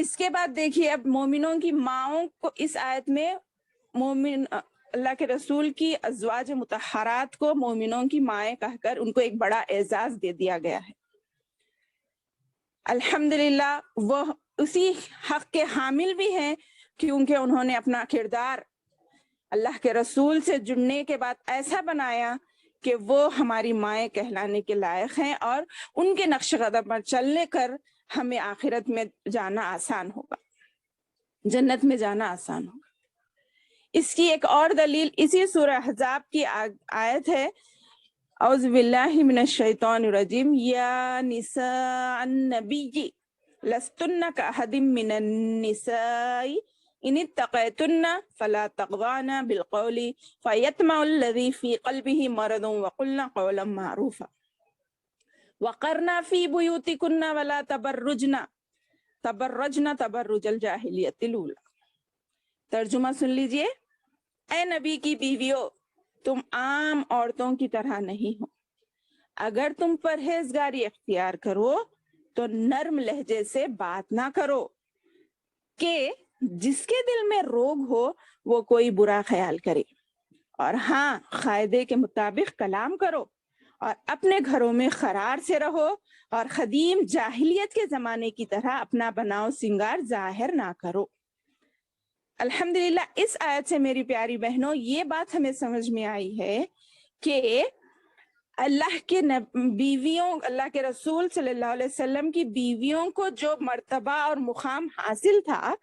اس کے بعد دیکھیے اب مومنوں کی ماؤں کو اس آیت میں مومن اللہ کے رسول کی ازواج مطہرات کو مومنوں کی مائیں کہہ کر ان کو ایک بڑا اعزاز دے دیا گیا ہے. الحمدللہ وہ اسی حق کے حامل بھی ہیں کیونکہ انہوں نے اپنا کردار اللہ کے رسول سے جڑنے کے بعد ایسا بنایا کہ وہ ہماری مائیں کہلانے کے لائق ہیں اور ان کے نقش قدم پر چلنے کر ہمیں آخرت میں جانا آسان ہوگا، جنت میں جانا آسان ہوگا. اس کی ایک اور دلیل اسی سورہ احزاب کی آیت ہے، اعوذ باللہ من الشیطان الرجیم، یا نساء النبی لستن کاحد من النساء ان اتقیتن فلا تخضعن بالقول فیطمع الذی فی قلبہ مرض وقلن قولا معروفا وقرن فی بیوتکن ولا تبرجن تبرج الجاہلیت الاولی. ترجمہ سن لیجئے. اے نبی کی بیویوں، تم عام عورتوں کی طرح نہیں ہو. اگر تم پرہیزگاری اختیار کرو تو نرم لہجے سے بات نہ کرو کہ جس کے دل میں روگ ہو وہ کوئی برا خیال کرے، اور ہاں قاعدے کے مطابق کلام کرو اور اپنے گھروں میں قرار سے رہو اور قدیم جاہلیت کے زمانے کی طرح اپنا بناؤ سنگار ظاہر نہ کرو. الحمدللہ اس آیت سے میری پیاری بہنوں یہ بات ہمیں سمجھ میں آئی ہے کہ اللہ کے بیویوں، اللہ کے رسول صلی اللہ علیہ وسلم کی بیویوں کو جو مرتبہ اور مقام حاصل تھا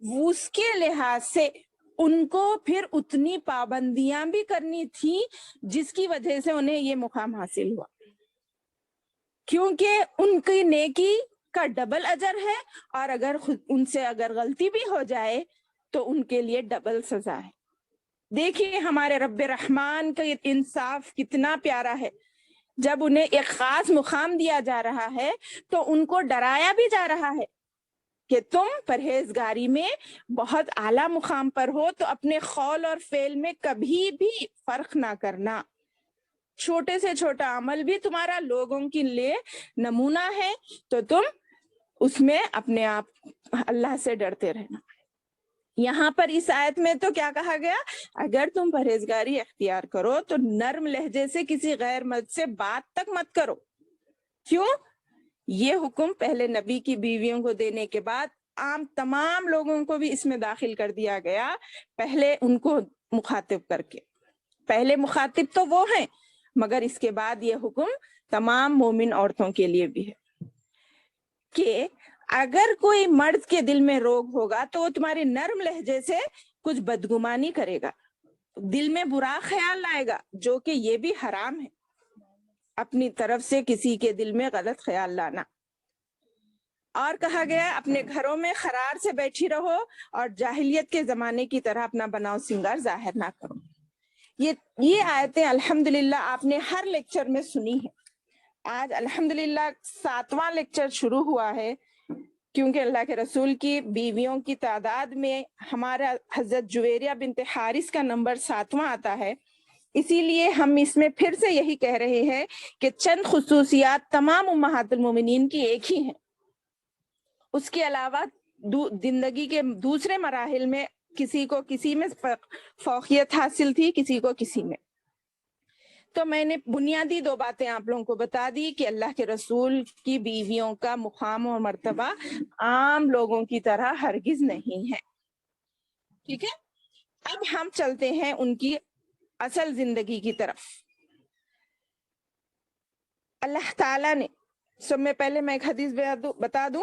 اس کے لحاظ سے ان کو پھر اتنی پابندیاں بھی کرنی تھی جس کی وجہ سے انہیں یہ مقام حاصل ہوا، کیونکہ ان کی نیکی کا ڈبل اجر ہے اور اگر ان سے اگر غلطی بھی ہو جائے تو ان کے لیے ڈبل سزا ہے. دیکھیے ہمارے رب رحمان کا انصاف کتنا پیارا ہے. جب انہیں ایک خاص مقام دیا جا رہا ہے تو ان کو ڈرایا بھی جا رہا ہے کہ تم پرہیزگاری میں بہت اعلیٰ مقام پر ہو تو اپنے قول اور فعل میں کبھی بھی فرق نہ کرنا. چھوٹے سے چھوٹا عمل بھی تمہارا لوگوں کے لیے نمونہ ہے تو تم اس میں اپنے آپ اللہ سے ڈرتے رہنا. یہاں پر اس آیت میں تو کیا کہا گیا؟ اگر تم پرہیزگاری اختیار کرو تو نرم لہجے سے کسی غیر مرد سے بات تک مت کرو. کیوں؟ یہ حکم پہلے نبی کی بیویوں کو دینے کے بعد عام تمام لوگوں کو بھی اس میں داخل کر دیا گیا، پہلے ان کو مخاطب کر کے. پہلے مخاطب تو وہ ہیں مگر اس کے بعد یہ حکم تمام مومن عورتوں کے لیے بھی ہے کہ اگر کوئی مرد کے دل میں روگ ہوگا تو وہ تمہارے نرم لہجے سے کچھ بدگمانی کرے گا، دل میں برا خیال لائے گا، جو کہ یہ بھی حرام ہے اپنی طرف سے کسی کے دل میں غلط خیال لانا. اور کہا گیا اپنے گھروں میں قرار سے بیٹھی رہو اور جاہلیت کے زمانے کی طرح اپنا بناؤ سنگار ظاہر نہ کرو. یہ آیتیں الحمدللہ آپ نے ہر لیکچر میں سنی ہے. آج الحمدللہ 7واں لیکچر شروع ہوا ہے کیونکہ اللہ کے رسول کی بیویوں کی تعداد میں ہمارا حضرت جویریہ بنت حارث کا نمبر 7واں آتا ہے. اسی لیے ہم اس میں پھر سے یہی کہہ رہے ہیں کہ چند خصوصیات تمام امہات المومنین کی ایک ہی ہیں. اس کے علاوہ زندگی کے دوسرے مراحل میں کسی کو کسی میں فوقیت حاصل تھی، کسی کو کسی میں. تو میں نے بنیادی 2 باتیں آپ لوگوں کو بتا دی کہ اللہ کے رسول کی بیویوں کا مقام اور مرتبہ عام لوگوں کی طرح ہرگز نہیں ہے. ٹھیک ہے، اب ہم چلتے ہیں ان کی اصل زندگی کی طرف. اللہ تعالیٰ نے میں پہلے میں ایک حدیث بتا دوں.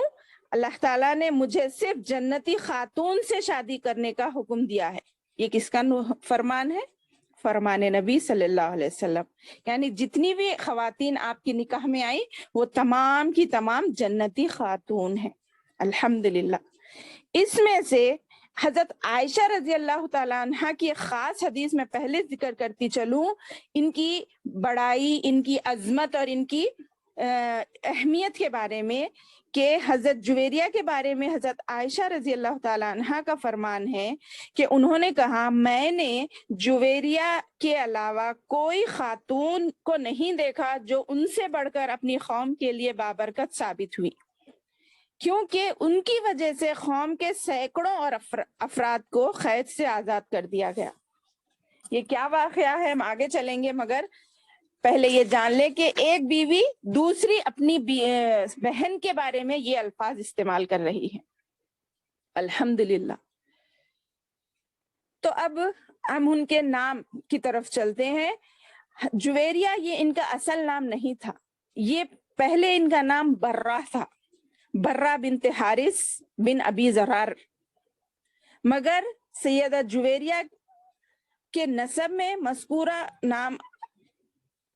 اللہ تعالیٰ نے مجھے صرف جنتی خاتون سے شادی کرنے کا حکم دیا ہے. یہ کس کا فرمان ہے؟ فرمان نبی صلی اللہ علیہ وسلم. یعنی جتنی بھی خواتین آپ کی نکاح میں آئی وہ تمام کی تمام جنتی خاتون ہیں الحمدللہ. اس میں سے حضرت عائشہ رضی اللہ تعالیٰ عنہ کی ایک خاص حدیث میں پہلے ذکر کرتی چلوں، ان کی بڑائی، ان کی عظمت اور ان کی اہمیت کے بارے میں کہ حضرت جویریہ کے بارے میں حضرت عائشہ رضی اللہ تعالیٰ عنہ کا فرمان ہے کہ انہوں نے کہا میں نے جویریہ کے علاوہ کوئی خاتون کو نہیں دیکھا جو ان سے بڑھ کر اپنی قوم کے لیے بابرکت ثابت ہوئی. کیونکہ ان کی وجہ سے قوم کے سینکڑوں اور افراد کو قید سے آزاد کر دیا گیا۔ یہ کیا واقعہ ہے ہم آگے چلیں گے، مگر پہلے یہ جان لے کہ ایک بیوی دوسری اپنی بہن کے بارے میں یہ الفاظ استعمال کر رہی ہے۔ الحمدللہ۔ تو اب ہم ان کے نام کی طرف چلتے ہیں۔ جویریہ یہ ان کا اصل نام نہیں تھا، یہ پہلے ان کا نام برہ تھا، برہ بنت حارث بن ابی زرار، مگر سیدہ جویریہ کے نسب میں مذکورہ نام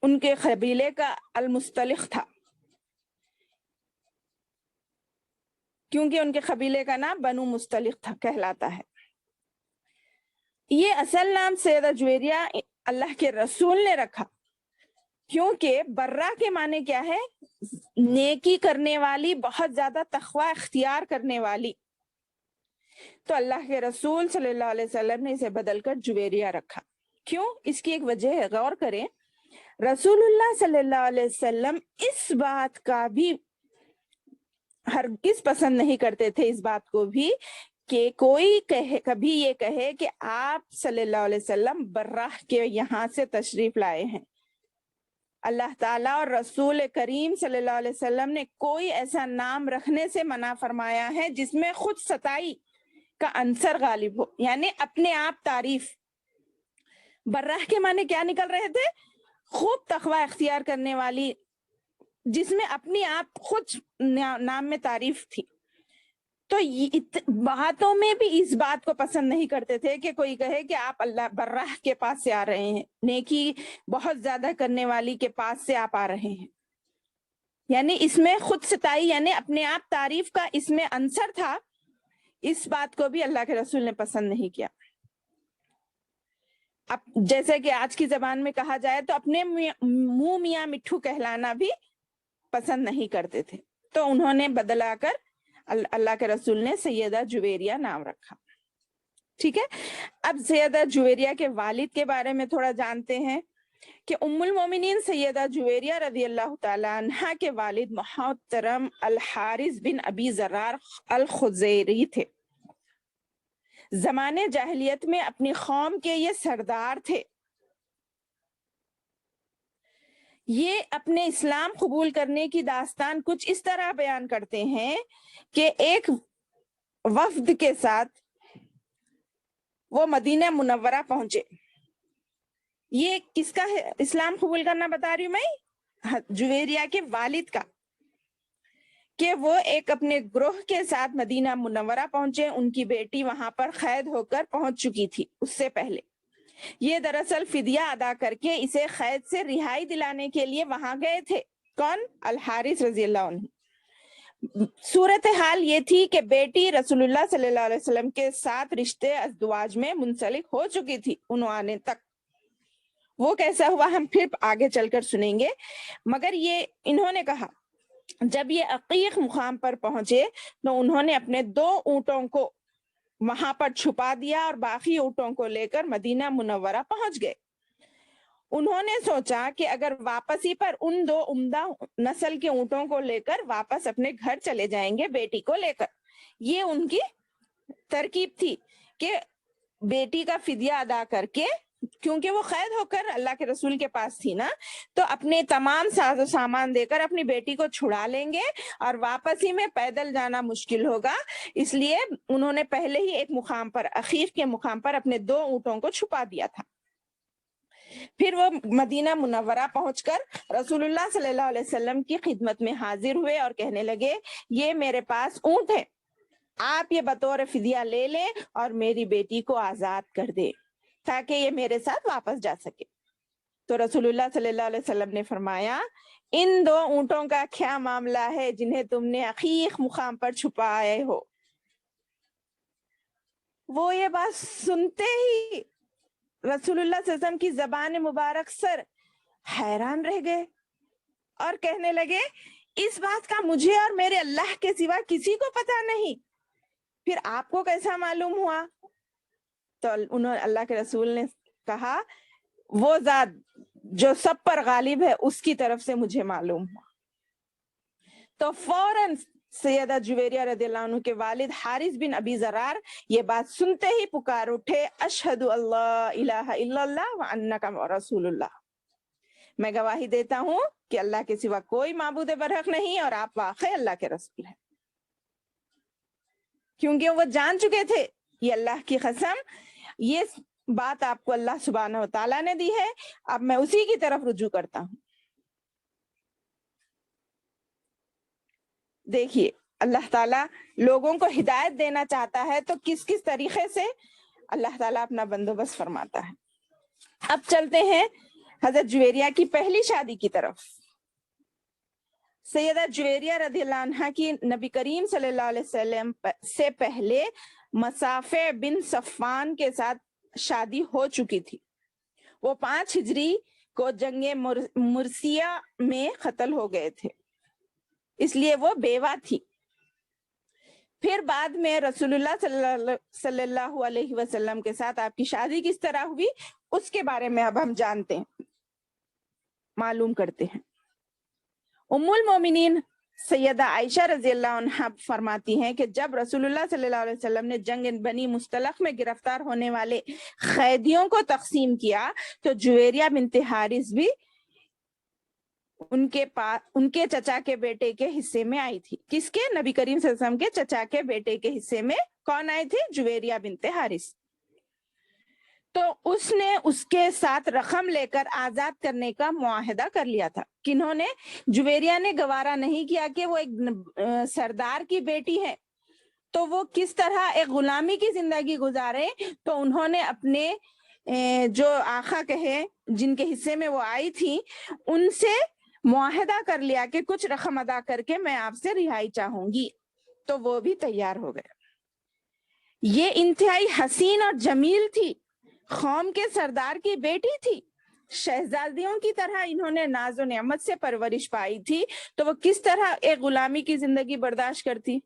ان کے قبیلے کا المستلق تھا، کیونکہ ان کے قبیلے کا نام بنو مستلق تھا کہلاتا ہے۔ یہ اصل نام سیدہ جویریہ اللہ کے رسول نے رکھا، کیونکہ برہ کے معنی کیا ہے؟ نیکی کرنے والی، بہت زیادہ تقوی اختیار کرنے والی۔ تو اللہ کے رسول صلی اللہ علیہ وسلم نے اسے بدل کر جویریہ رکھا۔ کیوں؟ اس کی ایک وجہ ہے، غور کریں۔ رسول اللہ صلی اللہ علیہ وسلم اس بات کا بھی ہرگز پسند نہیں کرتے تھے، اس بات کو بھی کہ کوئی کبھی یہ کہے کہ آپ صلی اللہ علیہ وسلم برہ کے یہاں سے تشریف لائے ہیں۔ اللہ تعالیٰ اور رسول کریم صلی اللہ علیہ وسلم نے کوئی ایسا نام رکھنے سے منع فرمایا ہے جس میں خود ستائی کا عنصر غالب ہو، یعنی اپنے آپ تعریف۔ برہ کے معنی کیا نکل رہے تھے؟ خوب تقوی اختیار کرنے والی، جس میں اپنی آپ خود نام میں تعریف تھی۔ تو باتوں میں بھی اس بات کو پسند نہیں کرتے تھے کہ کوئی کہے کہ آپ اللہ برہ کے پاس سے آ رہے ہیں، نیکی بہت زیادہ کرنے والی کے پاس سے آپ آ رہے ہیں، یعنی اس میں خود ستائی، یعنی اپنے آپ تعریف کا اس میں عنصر تھا۔ اس بات کو بھی اللہ کے رسول نے پسند نہیں کیا۔ اب جیسے کہ آج کی زبان میں کہا جائے تو اپنے منہ میاں مٹھو کہلانا بھی پسند نہیں کرتے تھے، تو انہوں نے بدلا کر اللہ کے رسول نے سیدہ جویریہ نام رکھا۔ ٹھیک ہے، اب سیدہ جویریہ کے والد کے بارے میں تھوڑا جانتے ہیں کہ ام المومنین سیدہ جویریہ رضی اللہ تعالیٰ عنہا کے والد محترم الحارث بن ابی زرار الخزیری تھے۔ زمانے جاہلیت میں اپنی قوم کے یہ سردار تھے۔ یہ اپنے اسلام قبول کرنے کی داستان کچھ اس طرح بیان کرتے ہیں کہ ایک وفد کے ساتھ وہ مدینہ منورہ پہنچے۔ یہ کس کا ہے اسلام قبول کرنا بتا رہی ہوں میں؟ جویریہ کے والد کا، کہ وہ ایک اپنے گروہ کے ساتھ مدینہ منورہ پہنچے۔ ان کی بیٹی وہاں پر قید ہو کر پہنچ چکی تھی اس سے پہلے۔ یہ دراصل فدیہ ادا کر کے اسے قید سے رہائی دلانے کے لیے وہاں گئے تھے۔ کون؟ الحارث رضی اللہ عنہ۔ صورتحال یہ تھی کہ بیٹی رسول اللہ صلی اللہ علیہ وسلم کے ساتھ رشتے ازدواج میں منسلک ہو چکی تھی عنوانے تک۔ وہ کیسا ہوا ہم پھر آگے چل کر سنیں گے، مگر یہ انہوں نے کہا جب یہ عقیق مقام پر پہنچے تو انہوں نے اپنے 2 اونٹوں کو وہاں پر چھپا دیا اور باقی اونٹوں کو لے کر مدینہ منورہ پہنچ گئے۔ انہوں نے سوچا کہ اگر واپسی پر ان 2 عمدہ نسل کے اونٹوں کو لے کر واپس اپنے گھر چلے جائیں گے بیٹی کو لے کر۔ یہ ان کی ترکیب تھی کہ بیٹی کا فدیہ ادا کر کے، کیونکہ وہ قید ہو کر اللہ کے رسول کے پاس تھی نا، تو اپنے تمام ساز و سامان دے کر اپنی بیٹی کو چھڑا لیں گے اور واپسی میں پیدل جانا مشکل ہوگا، اس لیے انہوں نے پہلے ہی ایک مقام پر، عقیق کے مقام پر اپنے 2 اونٹوں کو چھپا دیا تھا۔ پھر وہ مدینہ منورہ پہنچ کر رسول اللہ صلی اللہ علیہ وسلم کی خدمت میں حاضر ہوئے اور کہنے لگے یہ میرے پاس اونٹ ہے، آپ یہ بطور فدیہ لے لیں اور میری بیٹی کو آزاد کر دے تاکہ یہ میرے ساتھ واپس جا سکے۔ تو رسول اللہ صلی اللہ علیہ وسلم نے فرمایا ان 2 اونٹوں کا کیا معاملہ ہے جنہیں تم نے عقیق مقام پر چھپائے ہو؟ وہ یہ بات سنتے ہی رسول اللہ صلی اللہ علیہ وسلم کی زبان مبارک سر حیران رہ گئے اور کہنے لگے اس بات کا مجھے اور میرے اللہ کے سوا کسی کو پتا نہیں، پھر آپ کو کیسا معلوم ہوا؟ تو انہوں اللہ کے رسول نے کہا وہ ذات جو سب پر غالب ہے اس کی طرف سے مجھے معلوم ہوا۔ تو فوراً سیدہ جویریہ رضی اللہ عنہ کے والد حارث بن ابی زرار یہ بات سنتے ہی پکار اٹھے، اشہد اللہ الہ الا اللہ وانک رسول اللہ، میں گواہی دیتا ہوں کہ اللہ کے سوا کوئی معبود برحق نہیں اور آپ واقعی اللہ کے رسول ہیں۔ کیونکہ وہ جان چکے تھے یہ اللہ کی قسم، یہ بات آپ کو اللہ سبحانہ و تعالیٰ نے دی ہے، اب میں اسی کی طرف رجوع کرتا ہوں۔ دیکھیے اللہ تعالیٰ لوگوں کو ہدایت دینا چاہتا ہے تو کس کس طریقے سے اللہ تعالیٰ اپنا بندوبست فرماتا ہے۔ اب چلتے ہیں حضرت جویریہ کی پہلی شادی کی طرف۔ سیدہ جویریہ رضی اللہ عنہ کی نبی کریم صلی اللہ علیہ وسلم سے پہلے مصافع بن صفان کے ساتھ شادی ہو چکی تھی۔ وہ 5 ہجری کو جنگ مرثیہ میں قتل ہو گئے تھے، اس لیے وہ بیوہ تھی۔ پھر بعد میں رسول اللہ صلی اللہ علیہ وسلم کے ساتھ آپ کی شادی کس طرح ہوئی اس کے بارے میں اب ہم جانتے ہیں، معلوم کرتے ہیں۔ ام المومنین سیدہ عائشہ رضی اللہ عنہا فرماتی ہیں کہ جب رسول اللہ صلی اللہ علیہ وسلم نے جنگ بنی مستلق میں گرفتار ہونے والے قیدیوں کو تقسیم کیا تو جویریہ بنت حارث بھی ان کے چچا کے بیٹے کے حصے میں آئی تھی۔ کس کے؟ نبی کریم صلی اللہ علیہ وسلم کے چچا کے بیٹے کے حصے میں کون آئی تھی؟ جویریہ بنت حارث۔ تو اس نے اس کے ساتھ رقم لے کر آزاد کرنے کا معاہدہ کر لیا تھا۔ کنہوں نے؟ جویریہ نے گوارا نہیں کیا کہ وہ ایک سردار کی بیٹی ہے تو وہ کس طرح ایک غلامی کی زندگی گزارے، تو انہوں نے اپنے جو آقا کہے جن کے حصے میں وہ آئی تھی ان سے معاہدہ کر لیا کہ کچھ رقم ادا کر کے میں آپ سے رہائی چاہوں گی، تو وہ بھی تیار ہو گئے۔ یہ انتہائی حسین اور جمیل تھی، قوم کے سردار کی بیٹی تھی، شہزادیوں کی طرح انہوں نے ناز و نعمت سے پرورش پائی تھی، تو وہ کس طرح ایک غلامی کی زندگی برداشت کرتی؟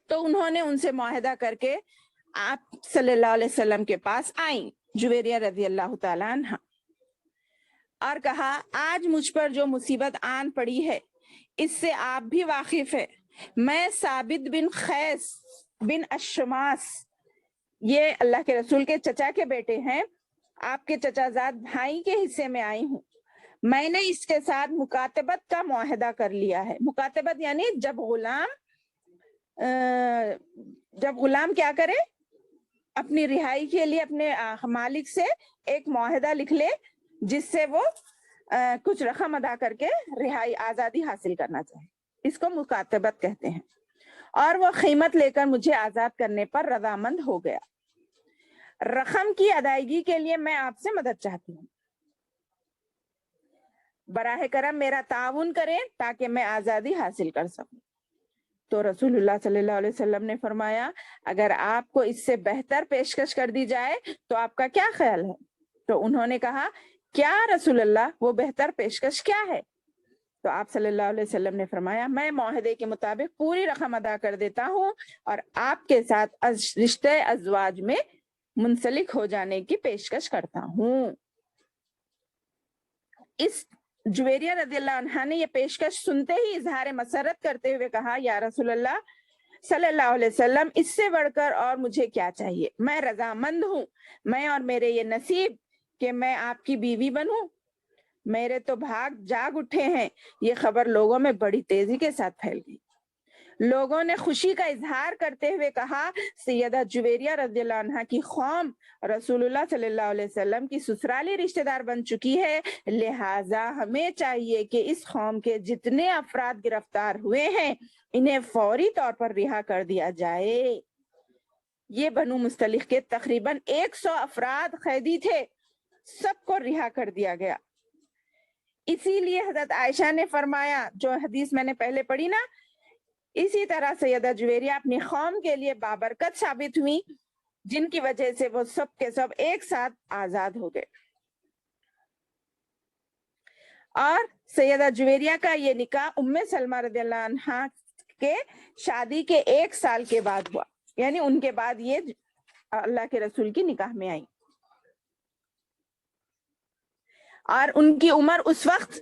تو انہوں نے ان سے معاہدہ کر کے آپ صلی اللہ علیہ وسلم کے پاس آئیں جویریہ رضی اللہ تعالیٰ عنہ، اور کہا آج مجھ پر جو مصیبت آن پڑی ہے اس سے آپ بھی واقف ہے۔ میں ثابت بن قیس بن اشماس، یہ اللہ کے رسول کے چچا کے بیٹے ہیں، آپ کے چچا زاد بھائی کے حصے میں آئی ہوں۔ میں نے اس کے ساتھ مکاتبت کا معاہدہ کر لیا ہے۔ مکاتبت یعنی جب غلام کیا کرے، اپنی رہائی کے لیے اپنے مالک سے ایک معاہدہ لکھ لے جس سے وہ کچھ رقم ادا کر کے رہائی آزادی حاصل کرنا چاہے، اس کو مکاتبت کہتے ہیں۔ اور وہ قیمت لے کر مجھے آزاد کرنے پر رضامند ہو گیا۔ رقم کی ادائیگی کے لیے میں آپ سے مدد چاہتی ہوں، براہ کرم میرا تعاون کریں تاکہ میں آزادی حاصل کر سکوں۔ تو رسول اللہ صلی اللہ علیہ وسلم نے فرمایا اگر آپ کو اس سے بہتر پیشکش کر دی جائے تو آپ کا کیا خیال ہے؟ تو انہوں نے کہا کیا رسول اللہ، وہ بہتر پیشکش کیا ہے؟ تو آپ صلی اللہ علیہ وسلم نے فرمایا میں معاہدے کے مطابق پوری رقم ادا کر دیتا ہوں اور آپ کے ساتھ رشتہ ازواج میں منسلک ہو جانے کی پیشکش کرتا ہوں۔ اس جویریہ رضی اللہ عنہ نے یہ پیشکش سنتے ہی اظہار مسرت کرتے ہوئے کہا یا رسول اللہ صلی اللہ علیہ وسلم، اس سے بڑھ کر اور مجھے کیا چاہیے؟ میں رضامند ہوں، میں اور میرے یہ نصیب کہ میں آپ کی بیوی بنوں۔ میرے تو بھاگ جاگ اٹھے ہیں۔ یہ خبر لوگوں میں بڑی تیزی کے ساتھ پھیل گئی۔ لوگوں نے خوشی کا اظہار کرتے ہوئے کہا سیدہ جویریہ رضی اللہ عنہ کی قوم رسول اللہ صلی اللہ علیہ وسلم کی سسرالی رشتہ دار بن چکی ہے، لہٰذا ہمیں چاہیے کہ اس قوم کے جتنے افراد گرفتار ہوئے ہیں انہیں فوری طور پر رہا کر دیا جائے۔ یہ بنو مستلق کے تقریباً 100 افراد قیدی تھے، سب کو رہا کر دیا گیا۔ اسی لیے حضرت عائشہ نے فرمایا، جو حدیث میں نے پہلے پڑھی نا، اسی طرح سیدہ جویریہ اپنی قوم کے لیے بابرکت ثابت ہوئی، جن کی وجہ سے وہ سب کے سب ایک ساتھ آزاد ہو گئے۔ اور سیدہ جویریہ کا یہ نکاح ام سلمہ رضی اللہ عنہا کے شادی کے 1 سال کے بعد ہوا، یعنی ان کے بعد یہ اللہ کے رسول کی نکاح میں آئی، اور ان کی عمر اس وقت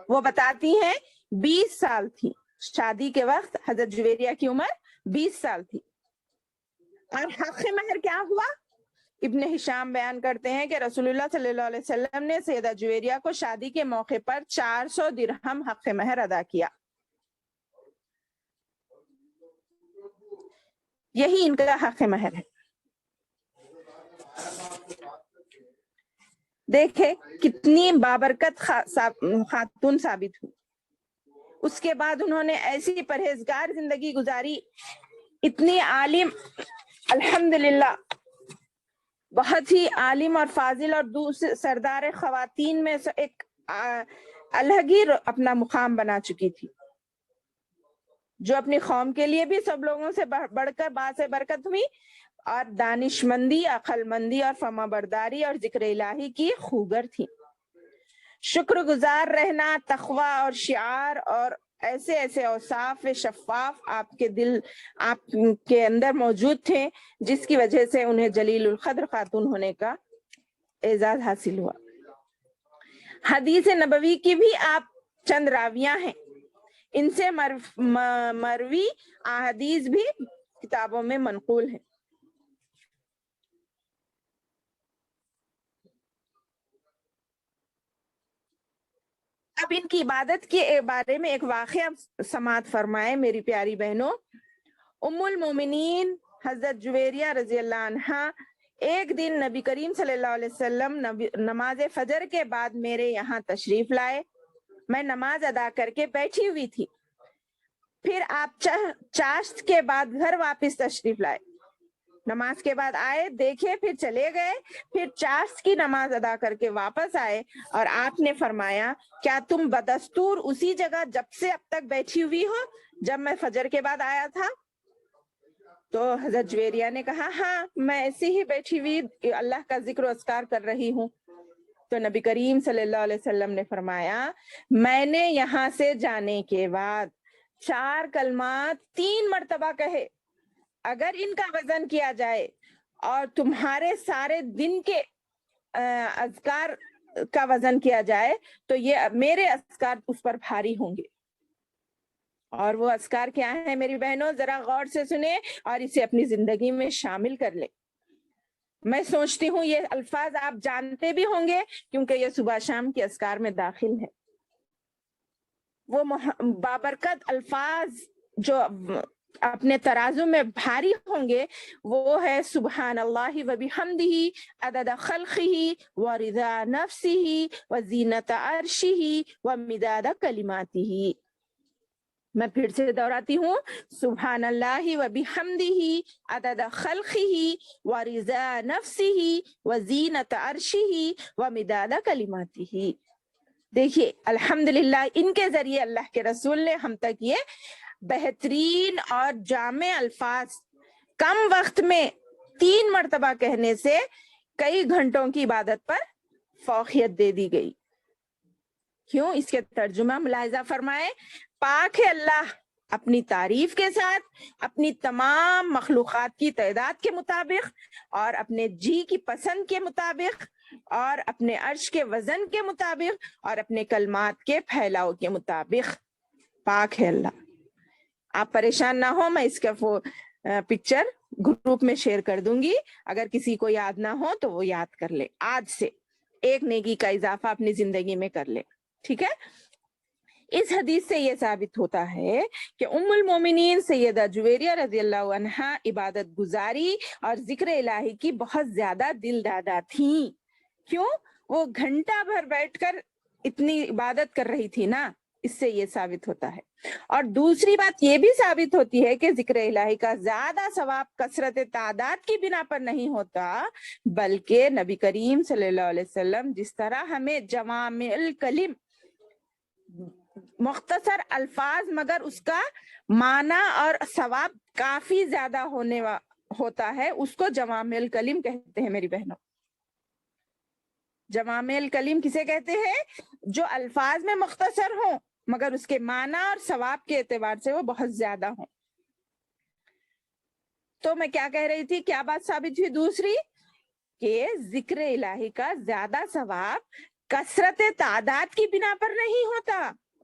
وہ بتاتی ہیں 20 سال تھی۔ شادی کے وقت حضرت جویریہ کی عمر 20 سال تھی. اور حق مہر کیا ہوا؟ ابن ہشام بیان کرتے ہیں کہ رسول اللہ صلی اللہ علیہ وسلم نے سیدہ جویریہ کو شادی کے موقع پر 400 درہم حق مہر ادا کیا. یہی ان کا حق مہر ہے. دیکھیں کتنی بابرکت خاتون ثابت ہوئی. اس کے بعد انہوں نے ایسی پرہیزگار زندگی گزاری، اتنی عالم، الحمدللہ بہت ہی عالم اور فاضل اور دوسرے سردار خواتین میں سے ایک الگ ہی اپنا مقام بنا چکی تھی، جو اپنی قوم کے لیے بھی سب لوگوں سے بڑھ کر باعث برکت ہوئی، اور دانش مندی، عقل مندی اور فرما برداری اور ذکر الہی کی خوگر تھی. شکر گزار رہنا، تقوی اور شعار اور ایسے ایسے اوصاف شفاف آپ کے اندر موجود تھے، جس کی وجہ سے انہیں جلیل القدر خاتون ہونے کا اعزاز حاصل ہوا. حدیث نبوی کی بھی آپ چند راویاں ہیں. ان سے مروی احادیث بھی کتابوں میں منقول ہیں. اب ان کی عبادت کے بارے میں ایک واقعہ سماعت فرمائے میری پیاری بہنوں. ام المومنین حضرت جویریہ رضی اللہ عنہا ایک دن نبی کریم صلی اللہ علیہ وسلم نماز فجر کے بعد میرے یہاں تشریف لائے. میں نماز ادا کر کے بیٹھی ہوئی تھی. پھر آپ چاشت کے بعد گھر واپس تشریف لائے. نماز کے بعد آئے، دیکھے، پھر چلے گئے. پھر چاشت کی نماز ادا کر کے واپس آئے اور آپ نے فرمایا کیا تم بدستور اسی جگہ جب سے اب تک بیٹھی ہوئی ہو جب میں فجر کے بعد آیا تھا؟ تو حضرت جویریہ نے کہا ہاں میں ایسے ہی بیٹھی ہوئی اللہ کا ذکر و اذکار کر رہی ہوں. تو نبی کریم صلی اللہ علیہ وسلم نے فرمایا میں نے یہاں سے جانے کے بعد 4 کلمات 3 مرتبہ کہے، اگر ان کا وزن کیا جائے اور تمہارے سارے دن کے اذکار کا وزن کیا جائے تو یہ میرے اذکار اس پر بھاری ہوں گے. اور وہ اذکار کیا ہے میری بہنوں؟ ذرا غور سے سنیں اور اسے اپنی زندگی میں شامل کر لیں. میں سوچتی ہوں یہ الفاظ آپ جانتے بھی ہوں گے کیونکہ یہ صبح شام کے اذکار میں داخل ہے. وہ بابرکت الفاظ جو اپنے ترازو میں بھاری ہوں گے وہ ہے سبحان اللہ و بحمدہ عدد خلقہ و رضا نفسہ و زینت عرشہ و مداد کلماتہ. میں پھر سے دہراتی ہوں، سبحان اللہ و بحمدہ عدد خلقہ و رضا نفسہ و زینت عرشہ و مداد کلماتہ. دیکھیے الحمدللہ ان کے ذریعے اللہ کے رسول نے ہم تک یہ بہترین اور جامع الفاظ کم وقت میں 3 مرتبہ کہنے سے کئی گھنٹوں کی عبادت پر فوقیت دے دی گئی. کیوں؟ اس کے ترجمہ ملاحظہ فرمائے. پاک ہے اللہ اپنی تعریف کے ساتھ، اپنی تمام مخلوقات کی تعداد کے مطابق اور اپنے جی کی پسند کے مطابق اور اپنے عرش کے وزن کے مطابق اور اپنے کلمات کے پھیلاؤ کے مطابق. پاک ہے اللہ. آپ پریشان نہ ہو، میں اس کا پکچر گروپ میں شیئر کر دوں گی. اگر کسی کو یاد نہ ہو تو وہ یاد کر لے. آج سے ایک نیکی کا اضافہ اپنی زندگی میں کر لے. ٹھیک ہے؟ اس حدیث سے یہ ثابت ہوتا ہے کہ ام المومنین سیدہ جویریہ رضی اللہ عنہا عبادت گزاری اور ذکر الہی کی بہت زیادہ دل دادا تھیں. کیوں؟ وہ گھنٹہ بھر بیٹھ کر اتنی عبادت کر رہی تھی نا، اس سے یہ ثابت ہوتا ہے. اور دوسری بات یہ بھی ثابت ہوتی ہے کہ ذکر الہی کا زیادہ ثواب کثرت تعداد کی بنا پر نہیں ہوتا، بلکہ نبی کریم صلی اللہ علیہ وسلم جس طرح ہمیں جوامع الکلم، مختصر الفاظ مگر اس کا معنی اور ثواب کافی زیادہ ہوتا ہے، اس کو جوامع الکلم کہتے ہیں میری بہنوں. جوامع الکلم کسے کہتے ہیں؟ جو الفاظ میں مختصر ہوں مگر اس کے معنی اور ثواب کے اعتبار سے وہ بہت زیادہ ہوں. تو میں کیا کہہ رہی تھی؟ کیا بات ثابت ہوئی؟ دوسری کہ ذکر الہی کا زیادہ ثواب کثرت تعداد کی بنا پر نہیں ہوتا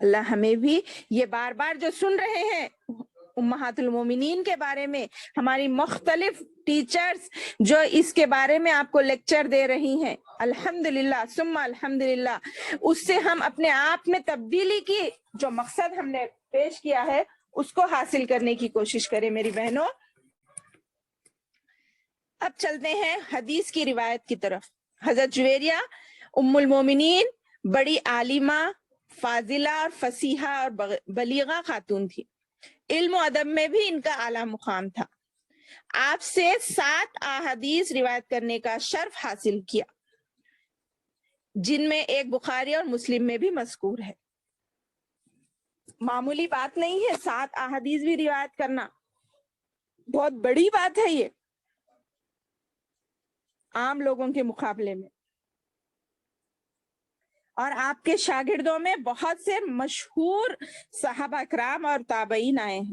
اللہ ہمیں بھی یہ بار بار جو سن رہے ہیں امہات المومنین کے بارے میں، ہماری مختلف ٹیچرز جو اس کے بارے میں آپ کو لیکچر دے رہی ہیں، الحمدللہ ثم الحمدللہ، اس سے ہم اپنے آپ میں تبدیلی کی جو مقصد ہم نے پیش کیا ہے اس کو حاصل کرنے کی کوشش کریں میری بہنوں۔ اب چلتے ہیں حدیث کی روایت کی طرف۔ حضرت جویریہ ام المومنین بڑی عالمہ، فاضلہ اور فصیحہ اور بلیغہ خاتون تھی۔ علم و ادب میں بھی ان کا اعلیٰ مقام تھا۔ آپ سے 7 احادیث روایت کرنے کا شرف حاصل کیا، جن میں ایک بخاری اور مسلم میں بھی مذکور ہے۔ معمولی بات نہیں ہے 7 احادیث بھی روایت کرنا، بہت بڑی بات ہے یہ عام لوگوں کے مقابلے میں۔ اور آپ کے شاگردوں میں بہت سے مشہور صحابہ اکرام اور تابعین آئے ہیں۔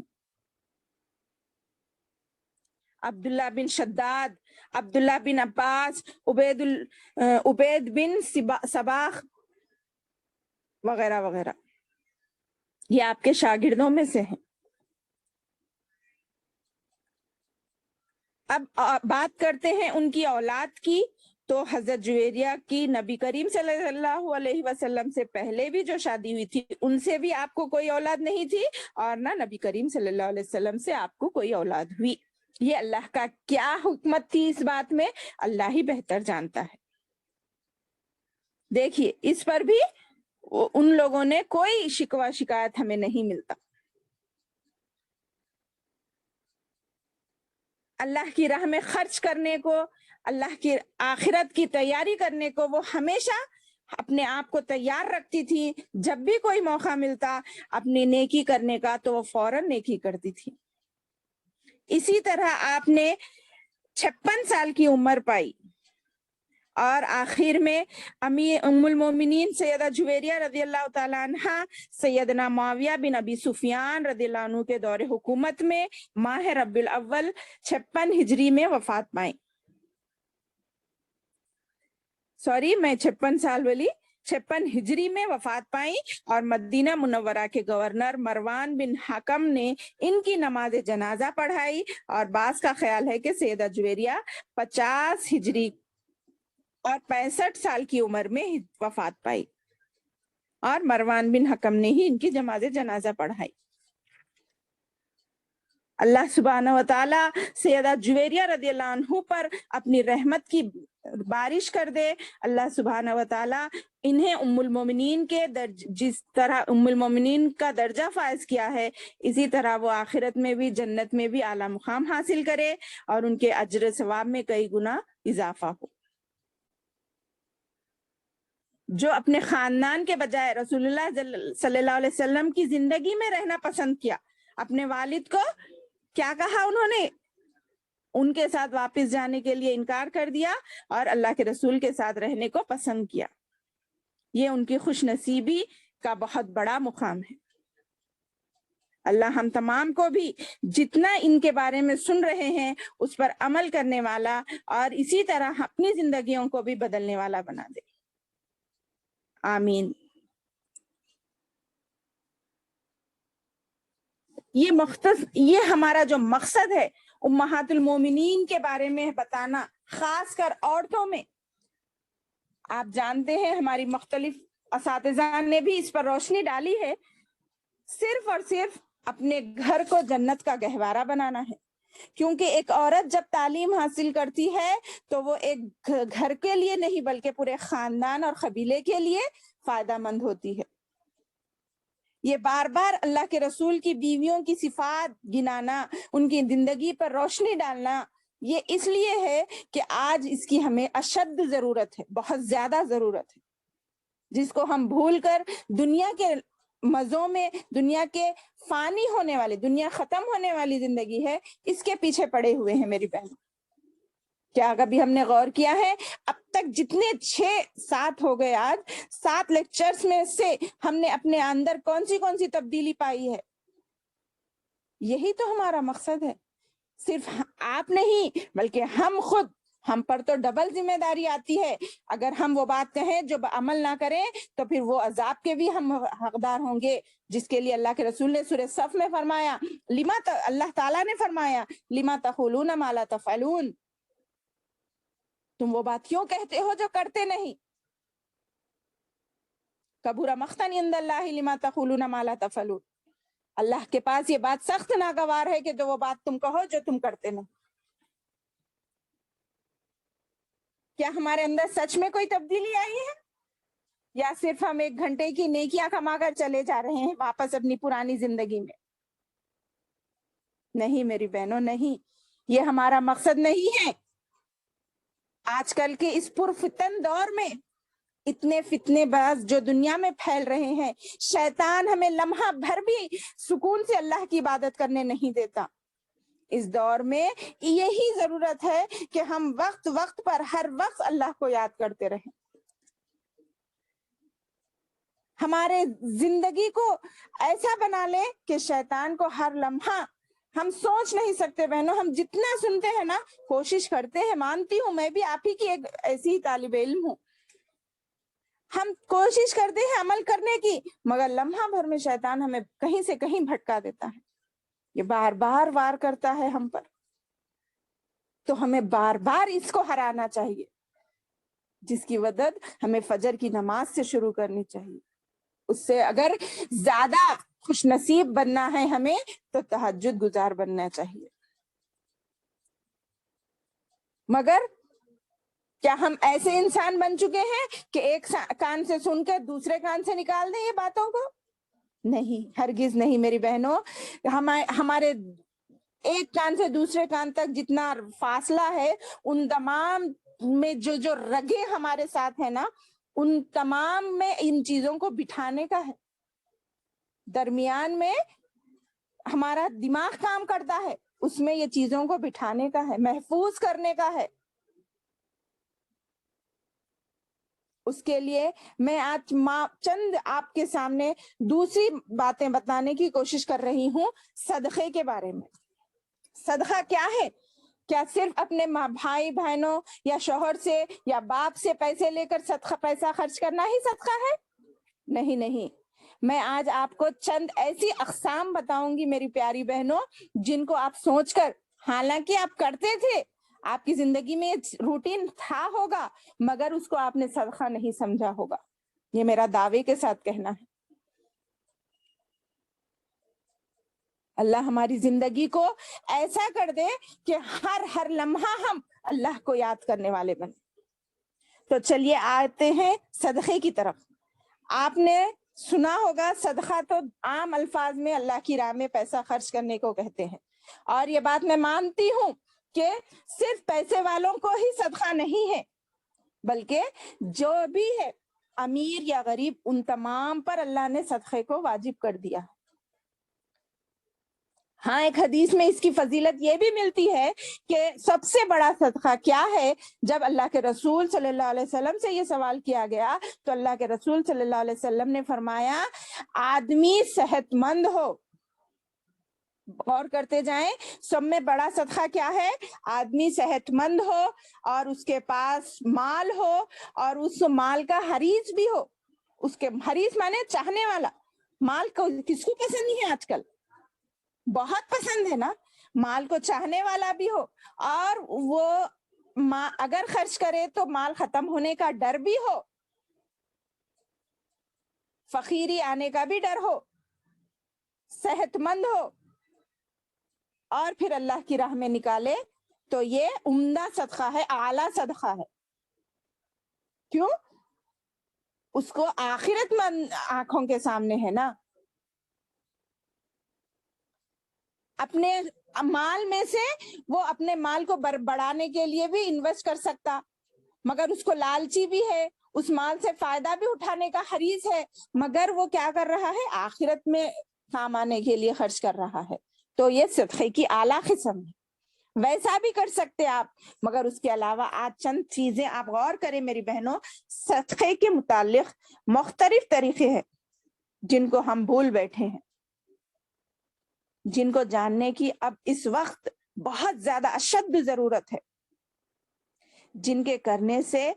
عبداللہ بن شداد، عبداللہ بن عباس، عبید بن سباخ وغیرہ وغیرہ، یہ آپ کے شاگردوں میں سے ہیں۔ اب بات کرتے ہیں ان کی اولاد کی، تو حضرت جویریہ کی نبی کریم صلی اللہ علیہ وسلم سے پہلے بھی جو شادی ہوئی تھی ان سے بھی آپ کو کوئی اولاد نہیں تھی، اور نہ نبی کریم صلی اللہ علیہ وسلم سے آپ کو کوئی اولاد ہوئی۔ یہ اللہ کا کیا حکمت تھی اس بات میں، اللہ ہی بہتر جانتا ہے۔ دیکھیے اس پر بھی ان لوگوں نے کوئی شکوہ شکایت ہمیں نہیں ملتا۔ اللہ کی راہ میں خرچ کرنے کو، اللہ کی آخرت کی تیاری کرنے کو وہ ہمیشہ اپنے آپ کو تیار رکھتی تھی۔ جب بھی کوئی موقع ملتا اپنی نیکی کرنے کا تو وہ فوراً نیکی کرتی تھی۔ اسی طرح آپ نے 56 سال کی عمر پائی، اور آخر میں ام المومنین سیدہ جویریہ رضی اللہ تعالیٰ عنہ سیدنا معاویہ بن ابی سفیان رضی اللہ عنہ کے دور حکومت میں ماہ ربیع الاول 56 ہجری میں وفات پائیں۔ 56 ہجری میں وفات پائیں، اور مدینہ منورہ کے گورنر مروان بن حکم نے ان کی نماز جنازہ پڑھائی، اور بعض کا خیال ہے کہ سیدہ جویریہ 50 ہجری اور 65 سال کی عمر میں وفات پائی، اور مروان بن حکم نے ہی ان کی نماز جنازہ پڑھائی۔ اللہ سبحانہ و تعالیٰ سیدہ جویریہ رضی اللہ عنہ پر اپنی رحمت کی بارش کر دے۔ اللہ سبحانہ و تعالیٰ انہیں ام المومنین کے جس طرح ام المومنین کا درجہ فائز کیا ہے، اسی طرح وہ آخرت میں بھی جنت میں بھی اعلیٰ مقام حاصل کرے، اور ان کے اجر ثواب میں کئی گنا اضافہ ہو۔ جو اپنے خاندان کے بجائے رسول اللہ صلی اللہ علیہ وسلم کی زندگی میں رہنا پسند کیا، اپنے والد کو کیا کہا انہوں نے؟ ان کے ساتھ واپس جانے کے لیے انکار کر دیا، اور اللہ کے رسول کے ساتھ رہنے کو پسند کیا۔ یہ ان کی خوش نصیبی کا بہت بڑا مقام ہے۔ اللہ ہم تمام کو بھی جتنا ان کے بارے میں سن رہے ہیں اس پر عمل کرنے والا، اور اسی طرح اپنی زندگیوں کو بھی بدلنے والا بنا دے، آمین۔ یہ ہمارا جو مقصد ہے امہات المومنین کے بارے میں بتانا، خاص کر عورتوں میں۔ آپ جانتے ہیں ہماری مختلف اساتذہ نے بھی اس پر روشنی ڈالی ہے، صرف اور صرف اپنے گھر کو جنت کا گہوارہ بنانا ہے، کیونکہ ایک عورت جب تعلیم حاصل کرتی ہے تو وہ ایک گھر کے لیے نہیں بلکہ پورے خاندان اور قبیلے کے لیے فائدہ مند ہوتی ہے۔ یہ بار بار اللہ کے رسول کی بیویوں کی صفات گنانا، ان کی زندگی پر روشنی ڈالنا، یہ اس لیے ہے کہ آج اس کی ہمیں اشد ضرورت ہے، بہت زیادہ ضرورت ہے، جس کو ہم بھول کر دنیا کے مزوں میں، دنیا کے فانی ہونے والے، دنیا ختم ہونے والی زندگی ہے، اس کے پیچھے پڑے ہوئے ہیں میری بہن۔ کیا کبھی ہم نے غور کیا ہے اب تک جتنے 6-7 ہو گئے، آج 7 لیکچرز میں سے ہم نے اپنے اندر کون سی تبدیلی پائی ہے؟ یہی تو ہمارا مقصد ہے، صرف آپ نہیں بلکہ ہم خود ہم پر تو ڈبل ذمہ داری آتی ہے. اگر ہم وہ بات کہیں جو عمل نہ کریں تو پھر وہ عذاب کے بھی ہم حقدار ہوں گے، جس کے لیے اللہ کے رسول نے سورہ صف میں فرمایا، اللہ تعالیٰ نے فرمایا لما تقولون ما لا تفعلون، تم وہ بات کیوں کہتے ہو جو کرتے نہیں. کبر مقتا عند اللہ لما تقولون ما لا تفعلون، اللہ کے پاس یہ بات سخت ناگوار ہے کہ جو وہ بات تم کہو جو تم کرتے نہیں. کیا ہمارے اندر سچ میں کوئی تبدیلی آئی ہے، یا صرف ہم 1 گھنٹے کی نیکیاں کما کر چلے جا رہے ہیں واپس اپنی پرانی زندگی میں؟ نہیں میری بہنوں، نہیں، یہ ہمارا مقصد نہیں ہے. آج کل کے اس پرفتن دور میں اتنے فتنے باز جو دنیا میں پھیل رہے ہیں، شیطان ہمیں لمحہ بھر بھی سکون سے اللہ کی عبادت کرنے نہیں دیتا. اس دور میں یہی ضرورت ہے کہ ہم وقت وقت پر ہر وقت اللہ کو یاد کرتے رہیں. ہمارے زندگی کو ایسا بنا لیں کہ شیطان کو ہر لمحہ، ہم سوچ نہیں سکتے بہنوں، ہم جتنا سنتے ہیں نا، کوشش کرتے ہیں، مانتی ہوں میں بھی آپ ہی کی ایک ایسی ہی طالب علم ہوں، ہم کوشش کرتے ہیں عمل کرنے کی، مگر لمحہ بھر میں شیطان ہمیں کہیں سے کہیں بھٹکا دیتا ہے. یہ بار بار وار کرتا ہے ہم پر، تو ہمیں بار بار اس کو ہرانا چاہیے، جس کی مدد ہمیں فجر کی نماز سے شروع کرنی چاہیے. اس سے اگر زیادہ خوش نصیب بننا ہے ہمیں تو تہجد گزار بننا چاہیے. مگر کیا ہم ایسے انسان بن چکے ہیں کہ ایک کان سے سن کر دوسرے کان سے نکال دیں یہ باتوں کو؟ نہیں، ہرگز نہیں میری بہنوں. ہمارے ایک کان سے دوسرے کان تک جتنا فاصلہ ہے، ان تمام میں جو رگیں ہمارے ساتھ ہیں نا، ان تمام میں ان چیزوں کو بٹھانے کا ہے. درمیان میں ہمارا دماغ کام کرتا ہے، اس میں یہ چیزوں کو بٹھانے کا ہے، محفوظ کرنے کا ہے. اس کے لیے میں آج چند آپ کے سامنے دوسری باتیں بتانے کی کوشش کر رہی ہوں صدقے کے بارے میں. صدقہ کیا ہے؟ کیا صرف اپنے بھائی بہنوں یا شوہر سے یا باپ سے پیسے لے کر پیسہ خرچ کرنا ہی صدقہ ہے؟ نہیں نہیں، میں آج آپ کو چند ایسی اقسام بتاؤں گی میری پیاری بہنوں، جن کو آپ سوچ کر، حالانکہ آپ کرتے تھے، آپ کی زندگی میں روٹین تھا ہوگا، مگر اس کو آپ نے صدقہ نہیں سمجھا ہوگا. یہ میرا دعوے کے ساتھ کہنا ہے. اللہ ہماری زندگی کو ایسا کر دے کہ ہر لمحہ ہم اللہ کو یاد کرنے والے بنے. تو چلیے آتے ہیں صدقے کی طرف. آپ نے سنا ہوگا صدقہ تو عام الفاظ میں اللہ کی راہ میں پیسہ خرچ کرنے کو کہتے ہیں، اور یہ بات میں مانتی ہوں کہ صرف پیسے والوں کو ہی صدقہ نہیں ہے، بلکہ جو بھی ہے امیر یا غریب، ان تمام پر اللہ نے صدقے کو واجب کر دیا. ہاں، ایک حدیث میں اس کی فضیلت یہ بھی ملتی ہے کہ سب سے بڑا صدقہ کیا ہے. جب اللہ کے رسول صلی اللہ علیہ وسلم سے یہ سوال کیا گیا تو اللہ کے رسول صلی اللہ علیہ وسلم نے فرمایا، آدمی صحت مند ہو. غور کرتے جائیں، سب میں بڑا صدقہ کیا ہے؟ آدمی صحت مند ہو، اور اس کے پاس مال ہو، اور اس مال کا حریص بھی ہو. اس کے حریص مانے چاہنے والا. مال کو کس کو پسند نہیں ہے آج کل؟ بہت پسند ہے نا. مال کو چاہنے والا بھی ہو، اور وہ اگر خرچ کرے تو مال ختم ہونے کا ڈر بھی ہو، فقیری آنے کا بھی ڈر ہو، صحت مند ہو، اور پھر اللہ کی راہ میں نکالے، تو یہ عمدہ صدقہ ہے، اعلیٰ صدقہ ہے. کیوں؟ اس کو آخرت مند آنکھوں کے سامنے ہے نا. اپنے مال میں سے وہ اپنے مال کو بڑھانے کے لیے بھی انویسٹ کر سکتا، مگر اس کو لالچی بھی ہے، اس مال سے فائدہ بھی اٹھانے کا حریص ہے، مگر وہ کیا کر رہا ہے؟ آخرت میں کام آنے کے لیے خرچ کر رہا ہے. تو یہ صدقے کی اعلیٰ قسم ہے. ویسا بھی کر سکتے آپ، مگر اس کے علاوہ آج چند چیزیں آپ غور کریں میری بہنوں. صدقے کے متعلق مختلف طریقے ہیں جن کو ہم بھول بیٹھے ہیں، جن کو جاننے کی اب اس وقت بہت زیادہ اشد ضرورت ہے. جن کے کرنے سے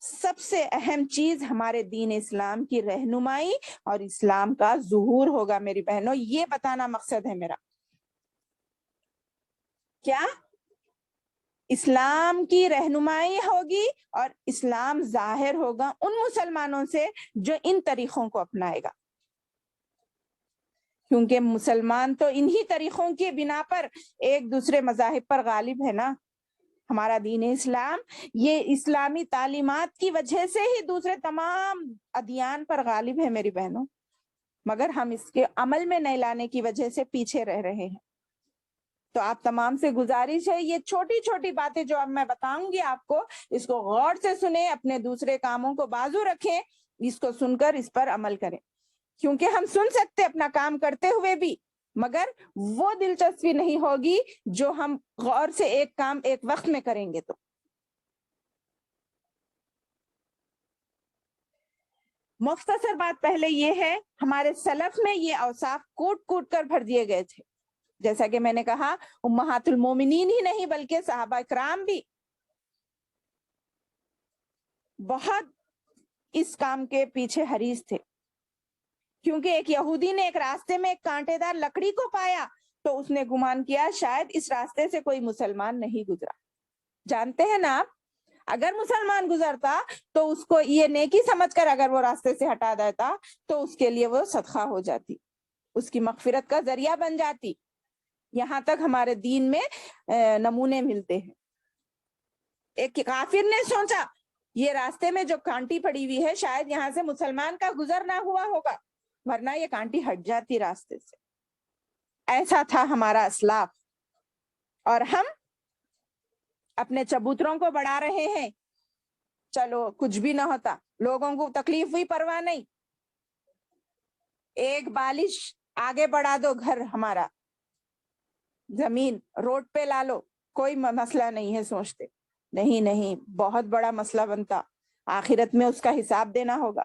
سب سے اہم چیز ہمارے دین اسلام کی رہنمائی اور اسلام کا ظہور ہوگا میری بہنوں. یہ بتانا مقصد ہے میرا. کیا اسلام کی رہنمائی ہوگی اور اسلام ظاہر ہوگا ان مسلمانوں سے جو ان طریقوں کو اپنائے گا, کیونکہ مسلمان تو انہی طریقوں کی بنا پر ایک دوسرے مذاہب پر غالب ہے نا. ہمارا دین اسلام یہ اسلامی تعلیمات کی وجہ سے ہی دوسرے تمام ادیان پر غالب ہے میری بہنوں, مگر ہم اس کے عمل میں نہیں لانے کی وجہ سے پیچھے رہ رہے ہیں. تو آپ تمام سے گزارش ہے, یہ چھوٹی چھوٹی باتیں جو اب میں بتاؤں گی آپ کو, اس کو غور سے سنیں, اپنے دوسرے کاموں کو بازو رکھیں, اس کو سن کر اس پر عمل کریں. کیونکہ ہم سن سکتے اپنا کام کرتے ہوئے بھی, مگر وہ دلچسپی نہیں ہوگی جو ہم غور سے ایک کام ایک وقت میں کریں گے. تو مختصر بات پہلے یہ ہے, ہمارے سلف میں یہ اوصاف کوٹ کوٹ کر بھر دیے گئے تھے. جیسا کہ میں نے کہا, امہات المومنین ہی نہیں بلکہ صحابہ کرام بھی بہت اس کام کے پیچھے حریص تھے. کیونکہ ایک یہودی نے ایک راستے میں ایک کانٹے دار لکڑی کو پایا تو اس نے گمان کیا شاید اس راستے سے کوئی مسلمان نہیں گزرا. جانتے ہیں نا آپ, اگر مسلمان گزرتا تو اس کو یہ نیکی سمجھ کر اگر وہ راستے سے ہٹا دیتا تو اس کے لیے وہ صدقہ ہو جاتی, اس کی مغفرت کا ذریعہ بن جاتی. یہاں تک ہمارے دین میں نمونے ملتے ہیں. ایک کافر نے سوچا یہ راستے میں جو کانٹی پڑی ہوئی ہے شاید یہاں سے مسلمان کا گزر نہ ہوا ہوگا, ورنہ یہ کانٹی ہٹ جاتی راستے سے. ایسا تھا ہمارا اسلاف. اور ہم اپنے چبوتروں کو بڑھا رہے ہیں, چلو کچھ بھی نہ ہوتا, لوگوں کو تکلیف ہوئی پرواہ نہیں, ایک بالش آگے بڑھا دو, گھر ہمارا زمین روڈ پہ لا لو, کوئی مسئلہ نہیں ہے. سوچتے نہیں نہیں, بہت بڑا مسئلہ بنتا, آخرت میں اس کا حساب دینا ہوگا.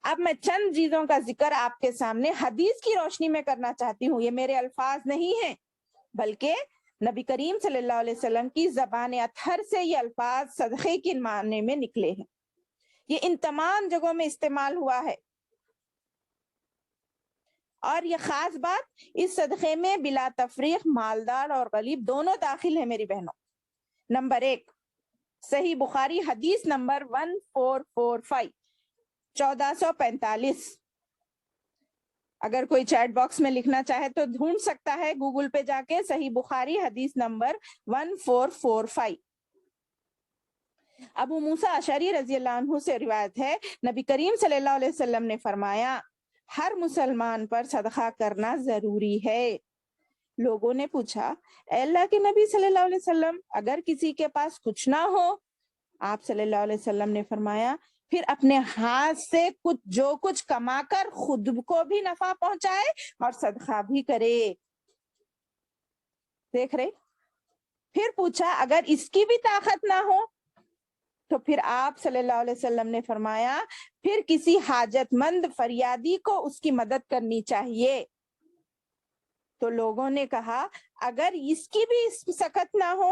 اب میں چند چیزوں کا ذکر آپ کے سامنے حدیث کی روشنی میں کرنا چاہتی ہوں. یہ میرے الفاظ نہیں ہیں بلکہ نبی کریم صلی اللہ علیہ وسلم کی زبان اطہر سے یہ الفاظ صدقے کے معنی میں نکلے ہیں. یہ ان تمام جگہوں میں استعمال ہوا ہے. اور یہ خاص بات, اس صدقے میں بلا تفریق مالدار اور غریب دونوں داخل ہیں میری بہنوں. نمبر 1, صحیح بخاری حدیث نمبر 1445, 1445. اگر کوئی چیٹ باکس میں لکھنا چاہے تو ڈھونڈ سکتا ہے گوگل پہ جا کے, صحیح بخاری حدیث نمبر 1445. ابو موسیٰ اشعری رضی اللہ عنہ سے روایت ہے, نبی کریم صلی اللہ علیہ وسلم نے فرمایا ہر مسلمان پر صدقہ کرنا ضروری ہے. لوگوں نے پوچھا اے اللہ کے نبی صلی اللہ علیہ وسلم, اگر کسی کے پاس کچھ نہ ہو؟ آپ صلی اللہ علیہ وسلم نے فرمایا پھر اپنے ہاتھ سے جو کچھ کما کر خود کو بھی نفع پہنچائے اور صدقہ بھی کرے. دیکھ رہے, پھر پوچھا اگر اس کی بھی طاقت نہ ہو تو پھر آپ صلی اللہ علیہ وسلم نے فرمایا پھر کسی حاجت مند فریادی کو اس کی مدد کرنی چاہیے. تو لوگوں نے کہا اگر اس کی بھی سکت نہ ہو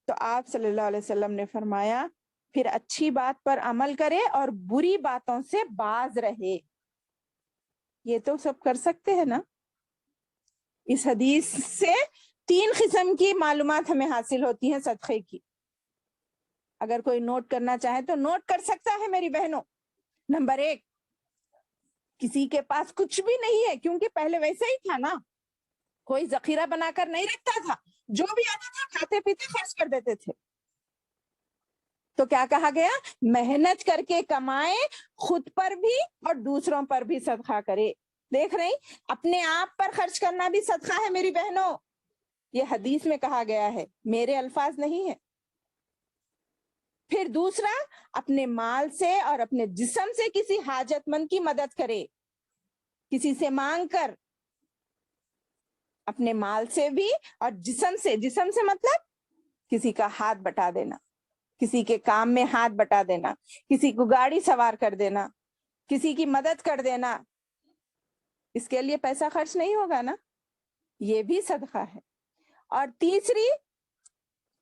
تو آپ صلی اللہ علیہ وسلم نے فرمایا پھر اچھی بات پر عمل کرے اور بری باتوں سے باز رہے. یہ تو سب کر سکتے ہیں نا. اس حدیث سے 3 قسم کی معلومات ہمیں حاصل ہوتی ہیں صدقے کی. اگر کوئی نوٹ کرنا چاہے تو نوٹ کر سکتا ہے میری بہنوں. نمبر 1, کسی کے پاس کچھ بھی نہیں ہے, کیونکہ پہلے ویسا ہی تھا نا, کوئی ذخیرہ بنا کر نہیں رکھتا تھا, جو بھی آتا تھا کھاتے پیتے خرچ کر دیتے تھے. تو کیا کہا گیا, محنت کر کے کمائے, خود پر بھی اور دوسروں پر بھی صدقہ کرے. دیکھ رہی, اپنے آپ پر خرچ کرنا بھی صدقہ ہے میری بہنوں. یہ حدیث میں کہا گیا ہے, میرے الفاظ نہیں ہے. پھر دوسرا, اپنے مال سے اور اپنے جسم سے کسی حاجت مند کی مدد کرے, کسی سے مانگ کر, اپنے مال سے بھی اور جسم سے مطلب کسی کا ہاتھ بٹا دینا, کسی کے کام میں ہاتھ بٹا دینا, کسی کو گاڑی سوار کر دینا, کسی کی مدد کر دینا. اس کے لیے پیسہ خرچ نہیں ہوگا نا, یہ بھی صدقہ ہے. اور تیسری,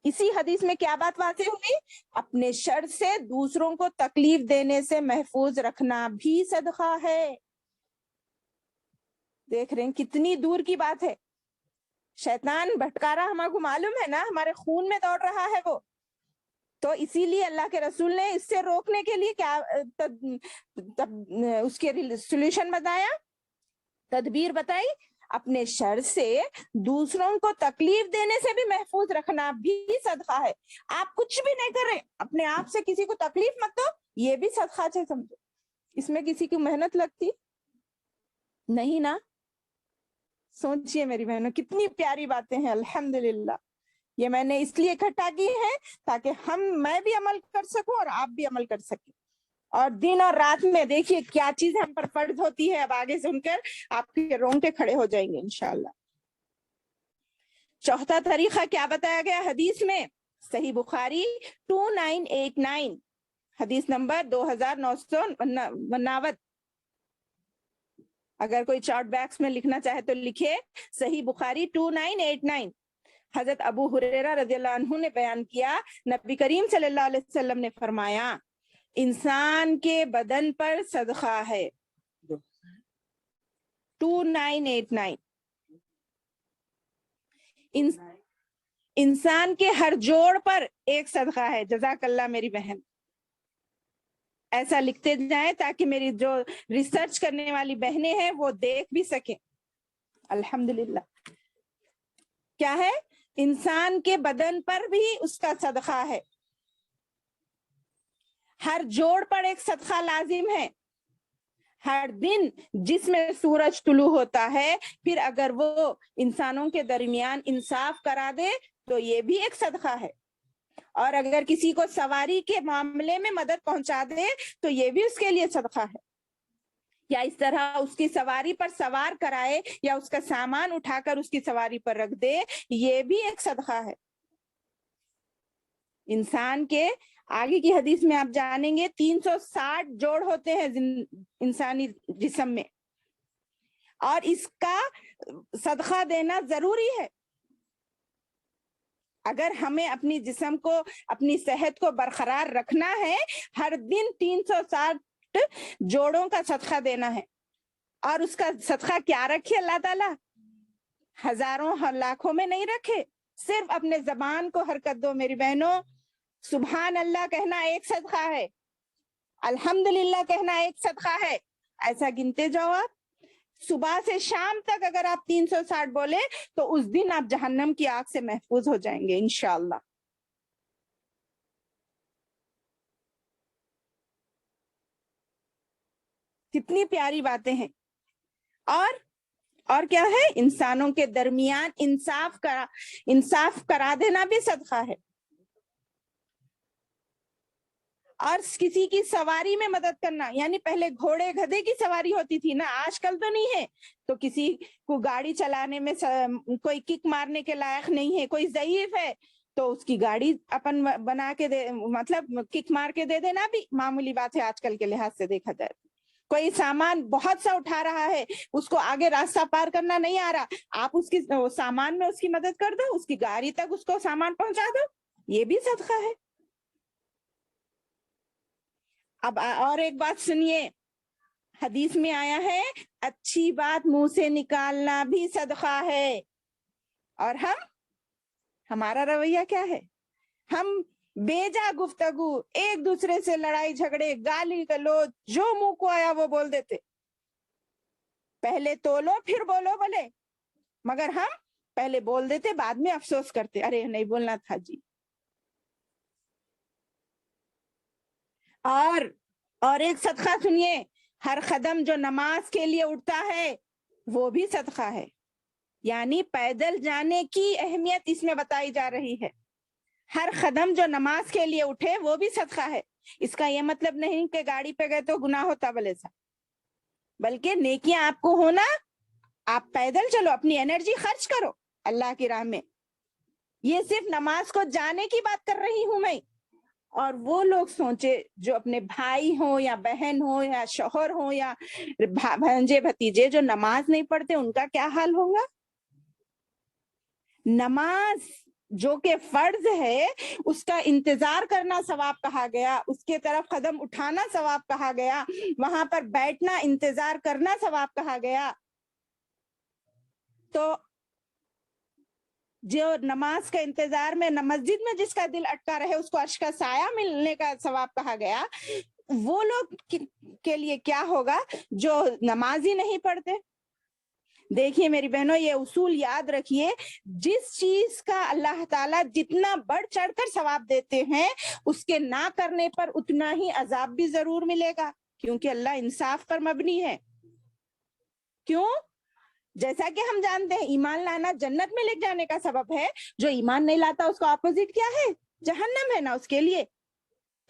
اسی حدیث میں کیا بات واضح ہوئی؟ اپنے شر سے دوسروں کو تکلیف دینے سے محفوظ رکھنا بھی صدقہ ہے. دیکھ رہے ہیں کتنی دور کی بات ہے. شیطان بھٹکارا ہمارے کو معلوم ہے نا، ہمارے خون میں دوڑ رہا ہے وہ. تو اسی لیے اللہ کے رسول نے اس سے روکنے کے لیے کیا اس کے سولوشن بتایا، تدبیر بتائی. اپنے شر سے دوسروں کو تکلیف دینے سے بھی محفوظ رکھنا بھی صدقہ ہے. آپ کچھ بھی نہیں کر رہے، اپنے آپ سے کسی کو تکلیف مت دو، یہ بھی صدقہ ہے. سمجھو اس میں کسی کی محنت لگتی نہیں نا. سوچئے میری بہنوں کتنی پیاری باتیں ہیں. الحمدللہ یہ میں نے اس لیے اکٹھا کی ہے تاکہ میں بھی عمل کر سکوں اور آپ بھی عمل کر سکیں. اور دن اور رات میں دیکھیے کیا چیز ہم پر فرض ہوتی ہے. اب آگے سن کر آپ کے رونگٹے کھڑے ہو جائیں گے انشاءاللہ. چوتھا طریقہ کیا بتایا گیا حدیث میں؟ صحیح بخاری 2989 حدیث نمبر 2959. اگر کوئی چارٹ بیکس میں لکھنا چاہے تو لکھے. صحیح بخاری 2989. حضرت ابو ہریرہ رضی اللہ عنہ نے بیان کیا، نبی کریم صلی اللہ علیہ وسلم نے فرمایا انسان کے بدن پر صدقہ ہے. 2989. انسان کے ہر جوڑ پر ایک صدقہ ہے. جزاک اللہ میری بہن. ایسا لکھتے جائیں تاکہ میری جو ریسرچ کرنے والی بہنیں ہیں وہ دیکھ بھی سکیں. الحمدللہ. کیا ہے؟ انسان کے بدن پر بھی اس کا صدقہ ہے. ہر جوڑ پر ایک صدقہ لازم ہے. ہر دن جس میں سورج طلوع ہوتا ہے پھر اگر وہ انسانوں کے درمیان انصاف کرا دے تو یہ بھی ایک صدقہ ہے. اور اگر کسی کو سواری کے معاملے میں مدد پہنچا دے تو یہ بھی اس کے لیے صدقہ ہے. یا اس طرح اس کی سواری پر سوار کرائے یا اس کا سامان اٹھا کر اس کی سواری پر رکھ دے، یہ بھی ایک صدقہ ہے. انسان کے آگے کی حدیث میں آپ جانیں گے 360 جوڑ ہوتے ہیں انسانی جسم میں، اور اس کا صدقہ دینا ضروری ہے. اگر ہمیں اپنی جسم کو، اپنی صحت کو برقرار رکھنا ہے، ہر دن 360 جوڑوں کا صدقہ دینا ہے. اور اس کا صدقہ کیا رکھے اللہ تعالیٰ؟ ہزاروں لاکھوں میں نہیں رکھے، صرف اپنے زبان کو حرکت دو میری بہنوں. سبحان اللہ کہنا ایک صدقہ ہے، الحمدللہ کہنا ایک صدقہ ہے. ایسا گنتے جاؤ آپ. صبح سے شام تک اگر آپ 360 بولے تو اس دن آپ جہنم کی آگ سے محفوظ ہو جائیں گے انشاءاللہ. کتنی پیاری باتیں ہیں. اور کیا ہے؟ انسانوں کے درمیان انصاف کرا دینا بھی صدقہ ہے. اور کسی کی سواری میں مدد کرنا، یعنی پہلے گھوڑے گدھے کی سواری ہوتی تھی نا، آج کل تو نہیں ہے. تو کسی کو گاڑی چلانے میں کوئی کک مارنے کے لائق نہیں ہے، کوئی ضعیف ہے تو اس کی گاڑی اپن بنا کے دے، مطلب کک مار کے دے دینا بھی معمولی بات ہے آج کل کے لحاظ سے دیکھا جائے. کوئی سامان بہت سا اٹھا رہا ہے، اس کو آگے راستہ پار کرنا نہیں آ رہا، آپ اس کی سامان میں اس کی مدد کر دو، اس کی گاڑی تک اس کو سامان پہنچا دو، یہ بھی صدقہ ہے. اب اور ایک بات سنیے، حدیث میں آیا ہے اچھی بات منہ سے نکالنا بھی صدقہ ہے. اور ہمارا رویہ کیا ہے؟ ہم بیجا گفتگو، ایک دوسرے سے لڑائی جھگڑے، گالی گلوچ، جو منہ کو آیا وہ بول دیتے. پہلے تولو پھر بولو بولے، مگر ہم پہلے بول دیتے بعد میں افسوس کرتے، ارے نہیں بولنا تھا جی. اور ایک صدقہ سنیے، ہر قدم جو نماز کے لیے اٹھتا ہے وہ بھی صدقہ ہے. یعنی پیدل جانے کی اہمیت اس میں بتائی جا رہی ہے. ہر قدم جو نماز کے لیے اٹھے وہ بھی صدقہ ہے. اس کا یہ مطلب نہیں کہ گاڑی پہ گئے تو گناہ ہوتا بلے سا، بلکہ نیکیاں آپ کو ہونا، آپ پیدل چلو، اپنی انرجی خرچ کرو اللہ کی راہ میں. یہ صرف نماز کو جانے کی بات کر رہی ہوں میں. اور وہ لوگ سوچے جو اپنے بھائی ہوں یا بہن ہوں یا شوہر ہوں یا بھانجے بھتیجے جو نماز نہیں پڑھتے، ان کا کیا حال ہوگا. نماز جو کہ فرض ہے اس کا انتظار کرنا ثواب کہا گیا، اس کے طرف قدم اٹھانا ثواب کہا گیا، وہاں پر بیٹھنا انتظار کرنا ثواب کہا گیا. تو جو نماز کے انتظار میں مسجد میں جس کا دل اٹکا رہے اس کو عرش کا سایہ ملنے کا ثواب کہا گیا. وہ لوگ کے لیے کیا ہوگا جو نماز ہی نہیں پڑھتے؟ دیکھیے میری بہنوں، یہ اصول یاد رکھیے، جس چیز کا اللہ تعالیٰ جتنا بڑھ چڑھ کر ثواب دیتے ہیں اس کے نہ کرنے پر اتنا ہی عذاب بھی ضرور ملے گا، کیونکہ اللہ انصاف پر مبنی ہے. کیوں؟ جیسا کہ ہم جانتے ہیں ایمان لانا جنت میں لے جانے کا سبب ہے، جو ایمان نہیں لاتا اس کا اپوزٹ کیا ہے؟ جہنم ہے نا اس کے لیے.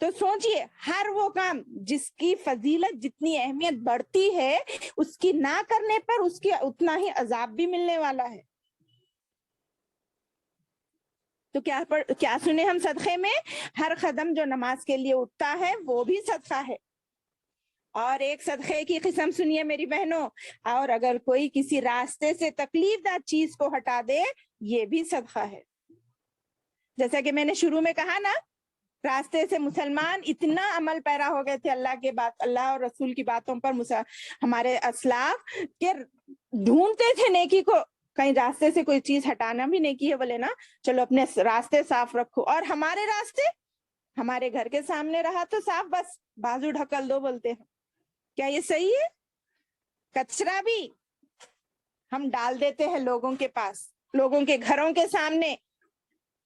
تو سوچئے، ہر وہ کام جس کی فضیلت جتنی اہمیت بڑھتی ہے اس کی نہ کرنے پر اس کی اتنا ہی عذاب بھی ملنے والا ہے. تو کیا سنے ہم صدقے میں؟ ہر قدم جو نماز کے لیے اٹھتا ہے وہ بھی صدقہ ہے. اور ایک صدقے کی قسم سنیے میری بہنوں، اور اگر کوئی کسی راستے سے تکلیف دہ چیز کو ہٹا دے یہ بھی صدقہ ہے. جیسا کہ میں نے شروع میں کہا نا، راستے سے مسلمان اتنا عمل پیرا ہو گئے تھے اللہ اور رسول کی باتوں پر، ہمارے اسلاف کہ ڈھونڈتے تھے نیکی کو. کہیں راستے سے کوئی چیز ہٹانا بھی نیکی ہے، بولے نا چلو اپنے راستے صاف رکھو. اور ہمارے راستے ہمارے گھر کے سامنے رہا تو صاف، بس بازو ڈھکل دو بولتے ہیں. کیا یہ صحیح ہے؟ کچرا بھی ہم ڈال دیتے ہیں لوگوں کے پاس، لوگوں کے گھروں کے سامنے.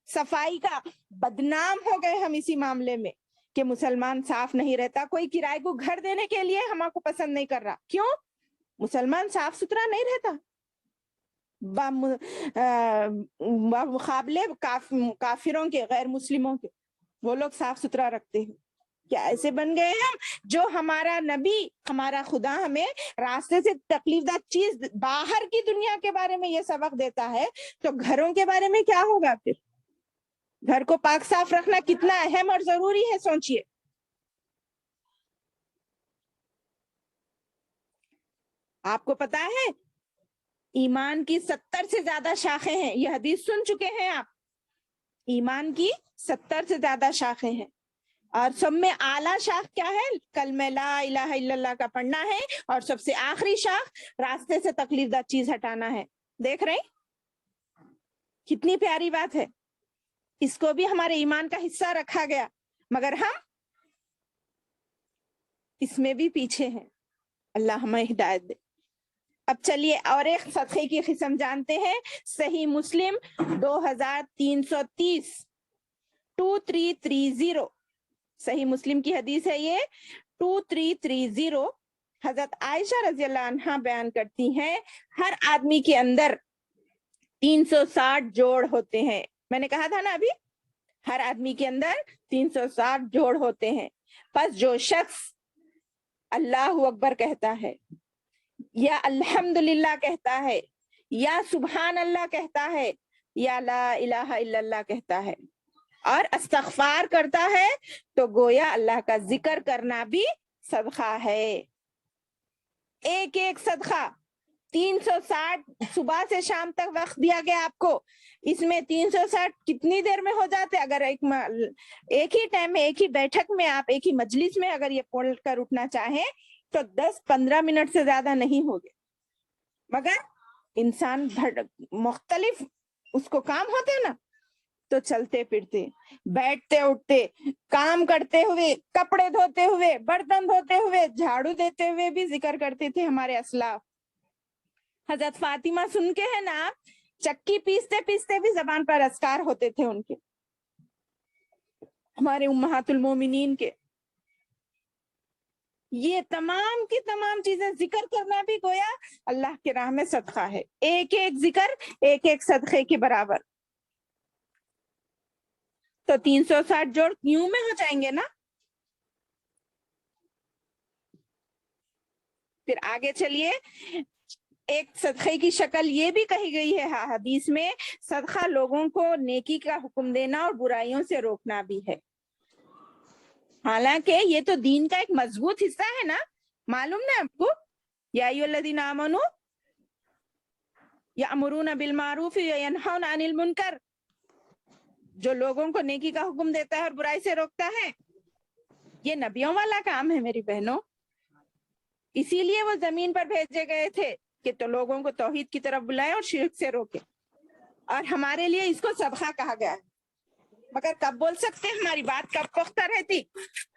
صفائی کا بدنام ہو گئے ہم اسی معاملے میں کہ مسلمان صاف نہیں رہتا. کوئی کرائے کو گھر دینے کے لیے ہم کو پسند نہیں کر رہا. کیوں؟ مسلمان صاف ستھرا نہیں رہتا مقابلے کافروں کے، غیر مسلموں کے. وہ لوگ صاف ستھرا رکھتے ہیں. کیا ایسے بن گئے ہم؟ جو ہمارا نبی، ہمارا خدا ہمیں راستے سے تکلیف دہ چیز باہر کی دنیا کے بارے میں یہ سبق دیتا ہے، تو گھروں کے بارے میں کیا ہوگا پھر؟ گھر کو پاک صاف رکھنا کتنا اہم اور ضروری ہے، سوچئے. آپ کو پتا ہے ایمان کی 70 سے زیادہ شاخیں ہیں، یہ حدیث سن چکے ہیں آپ. ایمان کی 70 سے زیادہ شاخیں ہیں، اور سب میں اعلیٰ شاخ کیا ہے؟ کلمہ لا الہ الا اللہ کا پڑھنا ہے، اور سب سے آخری شاخ راستے سے تکلیف دہ چیز ہٹانا ہے. دیکھ رہے ہیں کتنی پیاری بات ہے. اس کو بھی ہمارے ایمان کا حصہ رکھا گیا، مگر ہم اس میں بھی پیچھے ہیں. اللہ ہمیں ہدایت دے. اب چلیے اور ایک صدقے کی قسم جانتے ہیں. صحیح مسلم 2330 2330 صحیح مسلم کی حدیث ہے یہ 2330. حضرت عائشہ رضی اللہ عنہا بیان کرتی ہیں ہر آدمی کے اندر 360 جوڑ ہوتے ہیں. میں نے کہا تھا نا ابھی، ہر آدمی کے اندر 360 جوڑ ہوتے ہیں. پس جو شخص اللہ اکبر کہتا ہے، یا الحمدللہ کہتا ہے، یا سبحان اللہ کہتا ہے، یا لا الہ الا اللہ کہتا ہے، اور استغفار کرتا ہے، تو گویا اللہ کا ذکر کرنا بھی صدقہ ہے. ایک ایک صدقہ 360 صبح سے شام تک وقت دیا گیا آپ کو. اس میں 360 کتنی دیر میں ہو جاتے؟ اگر ایک ہی ٹائم میں، ایک ہی بیٹھک میں، آپ ایک ہی مجلس میں اگر یہ پڑھ کر اٹھنا چاہیں تو 10-15 منٹ سے زیادہ نہیں ہوگے. مگر انسان مختلف اس کو کام ہوتے ہیں نا، تو چلتے پھرتے، بیٹھتے اٹھتے، کام کرتے ہوئے، کپڑے دھوتے ہوئے، برتن دھوتے ہوئے، جھاڑو دیتے ہوئے بھی ذکر کرتے تھے ہمارے اسلاف. حضرت فاطمہ سن کے ہے نا، چکی پیستے پیستے بھی زبان پر اذکار ہوتے تھے ان کے، ہمارے امہات المومنین کے. یہ تمام کی تمام چیزیں ذکر کرنا بھی گویا اللہ کے راہ میں صدقہ ہے. ایک ایک ذکر ایک ایک صدقے کے برابر. تو 360 جوڑ یوں میں ہو جائیں گے نا. پھر آگے چلیے، ایک صدقے کی شکل یہ بھی کہی گئی ہے حدیث میں، صدقہ لوگوں کو نیکی کا حکم دینا اور برائیوں سے روکنا بھی ہے. حالانکہ یہ تو دین کا ایک مضبوط حصہ ہے نا، معلوم نا آپ کو. یا ایھا الذین آمنوا یأمرون بالمعروف وینہون عن المنکر. جو لوگوں کو نیکی کا حکم دیتا ہے اور برائی سے روکتا ہے، یہ نبیوں والا کام ہے میری بہنوں. اسی لیے وہ زمین پر بھیجے گئے تھے کہ تو لوگوں کو توحید کی طرف بلائیں اور شرک سے روکیں. اور ہمارے لیے اس کو صدقہ کہا گیا ہے. مگر کب بول سکتے ہیں؟ ہماری بات کب پختہ رہتی،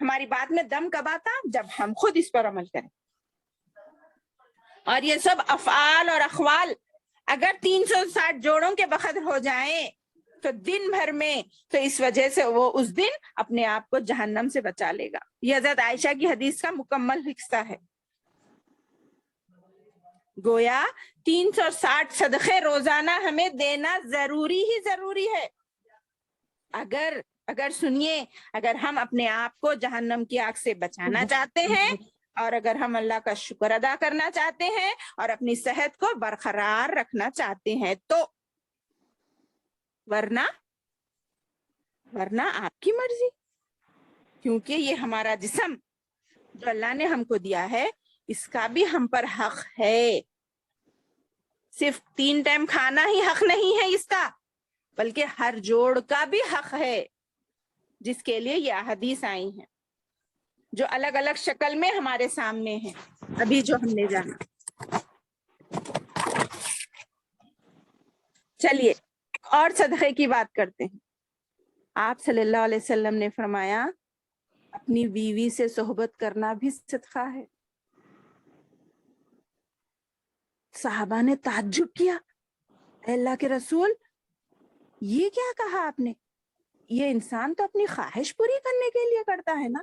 ہماری بات میں دم کب آتا؟ جب ہم خود اس پر عمل کریں. اور یہ سب افعال اور اقوال اگر 360 جوڑوں کے بقدر ہو جائیں تو دن بھر میں، تو اس وجہ سے وہ اس دن اپنے آپ کو جہنم سے بچا لے گا. یہ حضرت عائشہ کی حدیث کا مکمل حصہ ہے. گویا 360 صدقے روزانہ ہمیں دینا ضروری ہی ضروری ہے. اگر سنیے، اگر ہم اپنے آپ کو جہنم کی آگ سے بچانا چاہتے ہیں، اور اگر ہم اللہ کا شکر ادا کرنا چاہتے ہیں اور اپنی صحت کو برقرار رکھنا چاہتے ہیں تو، ورنہ آپ کی مرضی. کیونکہ یہ ہمارا جسم جو اللہ نے ہم کو دیا ہے، اس کا بھی ہم پر حق ہے. صرف 3 ٹائم کھانا ہی حق نہیں ہے اس کا، بلکہ ہر جوڑ کا بھی حق ہے، جس کے لیے یہ احادیث آئی ہیں جو الگ الگ شکل میں ہمارے سامنے ہیں ابھی جو ہم نے جانا. چلیے ایک اور صدقے کی بات کرتے ہیں. آپ صلی اللہ علیہ وسلم نے فرمایا اپنی بیوی سے صحبت کرنا بھی صدقہ ہے. صحابہ نے تعجب کیا، اے اللہ کے رسول، یہ کیا کہا آپ نے؟ یہ انسان تو اپنی خواہش پوری کرنے کے لیے کرتا ہے نا.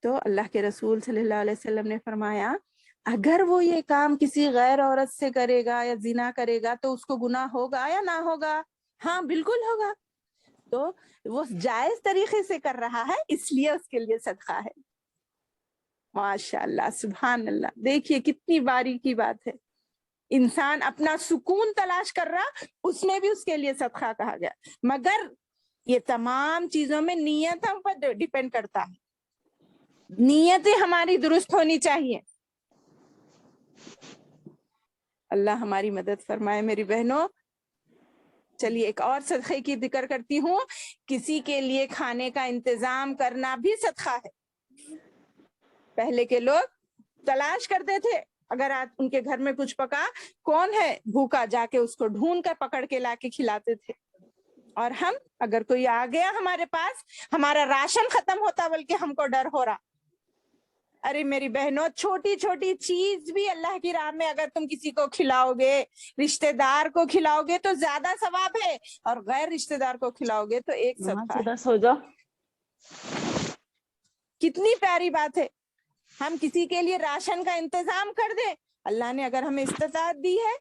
تو اللہ کے رسول صلی اللہ علیہ وسلم نے فرمایا اگر وہ یہ کام کسی غیر عورت سے کرے گا یا زنا کرے گا تو اس کو گناہ ہوگا یا نہ ہوگا؟ ہاں بالکل ہوگا. تو وہ جائز طریقے سے کر رہا ہے، اس لیے اس کے لیے صدقہ ہے. ماشاء اللہ، سبحان اللہ. دیکھیے کتنی باریکی بات ہے. انسان اپنا سکون تلاش کر رہا، اس میں بھی اس کے لیے صدقہ کہا گیا. مگر یہ تمام چیزوں میں نیتوں پر ڈیپینڈ کرتا ہے. نیتیں ہماری درست ہونی چاہیے. اللہ ہماری مدد فرمائے میری بہنوں. چلیے ایک اور صدقے کی ذکر کرتی ہوں. کسی کے لیے کھانے کا انتظام کرنا بھی صدقہ ہے. پہلے کے لوگ تلاش کرتے تھے، اگر آج ان کے گھر میں کچھ پکا، کون ہے بھوکا، جا کے اس کو ڈھونڈ کر پکڑ کے لا کے کھلاتے تھے. اور ہم اگر کوئی آ گیا ہمارے پاس، ہمارا راشن ختم ہوتا بلکہ ہم کو ڈر ہو رہا. ارے میری بہنوں، چھوٹی چھوٹی چیز بھی اللہ کی راہ میں اگر تم کسی کو کھلاؤ گے، رشتہ دار کو کھلاؤ گے تو زیادہ ثواب ہے، اور غیر رشتہ دار کو کھلاؤ گے تو ایک صدقہ ہے. ہو جاؤ. کتنی پیاری بات ہے. ہم کسی کے لیے راشن کا انتظام کر دیں. اللہ نے اگر ہمیں استطاعت دی ہے،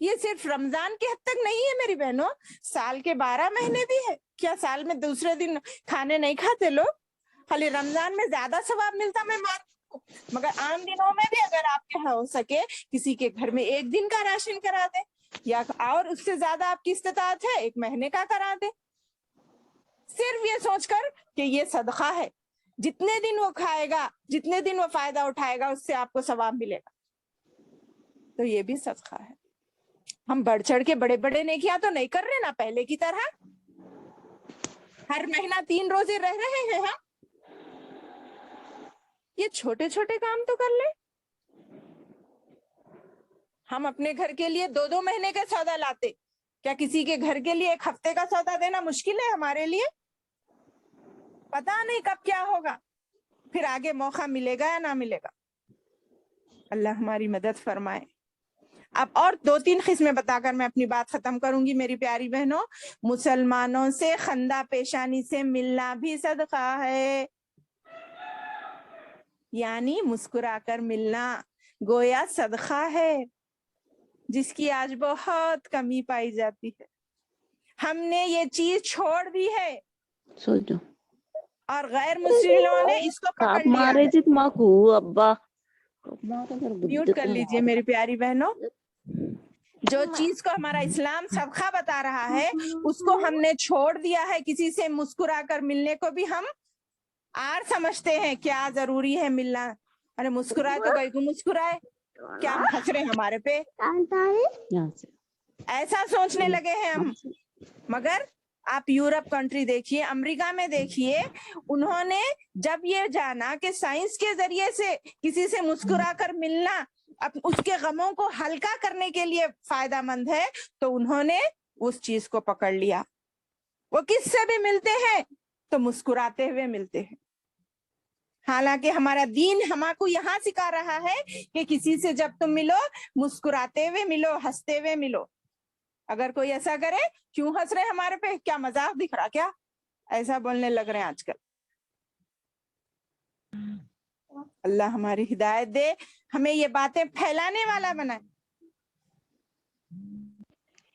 یہ صرف رمضان کے حد تک نہیں ہے میری بہنوں، سال کے 12 مہینے بھی ہے. کیا سال میں دوسرے دن کھانے نہیں کھاتے لوگ؟ خالی رمضان میں زیادہ ثواب ملتا میں مان، مگر عام دنوں میں بھی اگر آپ کے ہو سکے کسی کے گھر میں 1 دن کا راشن کرا دیں، یا اور اس سے زیادہ آپ کی استطاعت ہے 1 مہینے کا کرا دیں، صرف یہ سوچ کر کہ یہ صدقہ ہے. جتنے دن وہ کھائے گا، جتنے دن وہ فائدہ اٹھائے گا، اس سے آپ کو ثواب ملے گا. تو یہ بھی صدقہ ہے. ہم بڑھ چڑھ کے بڑے بڑے نیکیاں تو نہیں کر رہے نا پہلے کی طرح. ہر مہینہ 3 روزے رہ رہے ہیں ہم. یہ چھوٹے چھوٹے کام تو کر لیں. ہم اپنے گھر کے لیے 2 مہینے کا سودا لاتے، کیا کسی کے گھر کے لیے 1 ہفتے کا سودا دینا مشکل ہے ہمارے لیے؟ پتا نہیں کب کیا ہوگا، پھر آگے موقع ملے گا یا نہ ملے گا. اللہ ہماری مدد فرمائے. اب اور 2-3 قسمیں بتا کر میں اپنی بات ختم کروں گی میری پیاری بہنوں. مسلمانوں سے خندہ پیشانی سے ملنا بھی صدقہ ہے. یعنی مسکرا کر ملنا گویا صدقہ ہے، جس کی آج بہت کمی پائی جاتی ہے. ہم نے یہ چیز چھوڑ دی ہے سوچو اور غیر مسلموں نے اس کو پکڑ لیا مارے ہے. جت ماکو ابا میوٹ کر لیجئے میری پیاری بہنوں. جو چیز کو ہمارا اسلام صدقہ بتا رہا ہے، اس کو ہم نے چھوڑ دیا ہے. کسی سے مسکرا کر ملنے کو بھی ہم آر سمجھتے ہیں. کیا ضروری ہے ملنا؟ ارے مسکرائے تو کوئی کو مسکرائے، کیا ہم ہنس رہے ہمارے پہ؟ یہاں سے ایسا سوچنے لگے ہیں ہم. مگر آپ یورپ کنٹری دیکھیے, امریکہ میں دیکھیے, انہوں نے جب یہ جانا کہ سائنس کے ذریعے سے کسی سے مسکرا کر ملنا اس کے غموں کو ہلکا کرنے کے لیے فائدہ مند ہے, تو انہوں نے اس چیز کو پکڑ لیا. وہ کس سے بھی ملتے ہیں تو مسکراتے ہوئے ملتے ہیں. حالانکہ ہمارا دین ہمارے کو یہاں سکھا رہا ہے کہ کسی سے جب تم ملو مسکراتے ہوئے ملو, ہنستے ہوئے ملو. اگر کوئی ایسا کرے, کیوں ہنس رہے ہمارے پہ, کیا مذاق دکھ رہا کیا, ایسا بولنے لگ رہے ہیں آج کل. اللہ ہماری ہدایت دے, ہمیں یہ باتیں پھیلانے والا بنائے.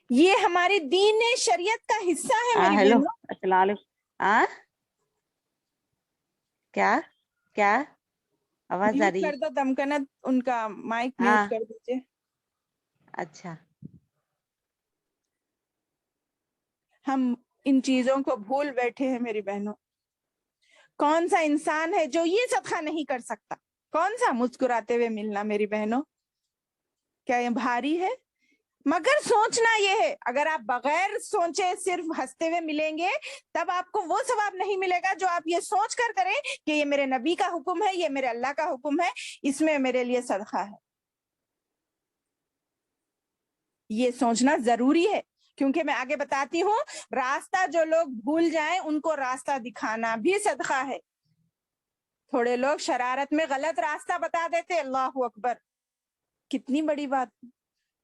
یہ ہماری دین شریعت کا حصہ ہے میری ہیلو بہنوں. السلام علیکم. کیا کیا آواز آ میوٹ رہی کر ہے؟ دو دمکنت, ان کا مائک ہاں میوٹ کر دیجیے. اچھا. ہم ان چیزوں کو بھول بیٹھے ہیں میری بہنوں. کون سا انسان ہے جو یہ صدقہ نہیں کر سکتا؟ کون سا مسکراتے ہوئے ملنا میری بہنوں, کیا یہ بھاری ہے؟ مگر سوچنا یہ ہے, اگر آپ بغیر سوچے صرف ہنستے ہوئے ملیں گے تب آپ کو وہ ثواب نہیں ملے گا جو آپ یہ سوچ کر کریں کہ یہ میرے نبی کا حکم ہے, یہ میرے اللہ کا حکم ہے, اس میں میرے لیے صدقہ ہے. یہ سوچنا ضروری ہے, کیونکہ میں آگے بتاتی ہوں, راستہ جو لوگ بھول جائیں ان کو راستہ دکھانا بھی صدقہ ہے. تھوڑے لوگ شرارت میں غلط راستہ بتا دیتے, اللہ اکبر, کتنی بڑی بات.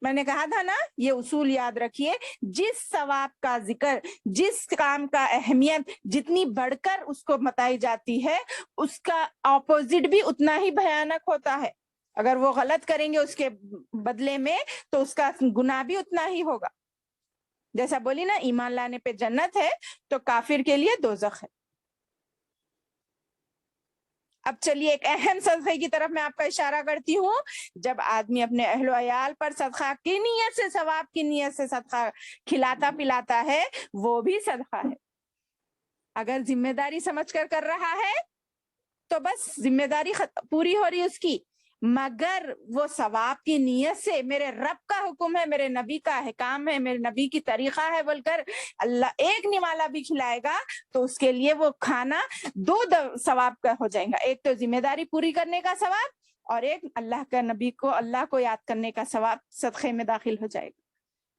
میں نے کہا تھا نا, یہ اصول یاد رکھیے, جس ثواب کا ذکر, جس کام کا اہمیت جتنی بڑھ کر اس کو بتائی جاتی ہے, اس کا اپوزٹ بھی اتنا ہی بھیانک ہوتا ہے. اگر وہ غلط کریں گے اس کے بدلے میں تو اس کا گناہ بھی اتنا ہی ہوگا. جیسا بولی نا, ایمان لانے پہ جنت ہے تو کافر کے لیے دوزخ ہے. اب چلیے ایک اہم صدقے کی طرف میں آپ کا اشارہ کرتی ہوں. جب آدمی اپنے اہل و عیال پر صدقہ کی نیت سے, ثواب کی نیت سے صدقہ کھلاتا پلاتا ہے, وہ بھی صدقہ ہے. اگر ذمہ داری سمجھ کر کر رہا ہے تو بس ذمہ داری پوری ہو رہی ہے اس کی. مگر وہ ثواب کی نیت سے, میرے رب کا حکم ہے, میرے نبی کا احکام ہے, میرے نبی کی طریقہ ہے بول کر اللہ ایک نوالا بھی کھلائے گا تو اس کے لیے وہ کھانا دو ثواب کا ہو جائے گا. ایک تو ذمہ داری پوری کرنے کا ثواب, اور ایک اللہ کا نبی کو, اللہ کو یاد کرنے کا ثواب صدقے میں داخل ہو جائے گا.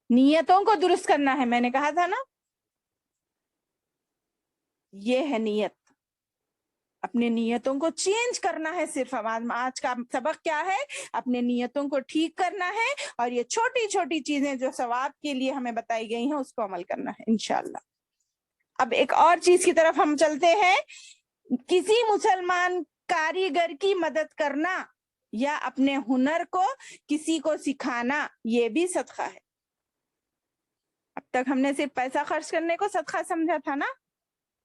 نیتوں کو درست کرنا ہے, میں نے کہا تھا نا, یہ ہے نیت. اپنے نیتوں کو چینج کرنا ہے. صرف آج کا سبق کیا ہے, اپنے نیتوں کو ٹھیک کرنا ہے, اور یہ چھوٹی چھوٹی چیزیں جو ثواب کے لیے ہمیں بتائی گئی ہیں اس کو عمل کرنا ہے انشاءاللہ. اب ایک اور چیز کی طرف ہم چلتے ہیں. کسی مسلمان کاریگر کی مدد کرنا یا اپنے ہنر کو کسی کو سکھانا, یہ بھی صدقہ ہے. اب تک ہم نے صرف پیسہ خرچ کرنے کو صدقہ سمجھا تھا نا,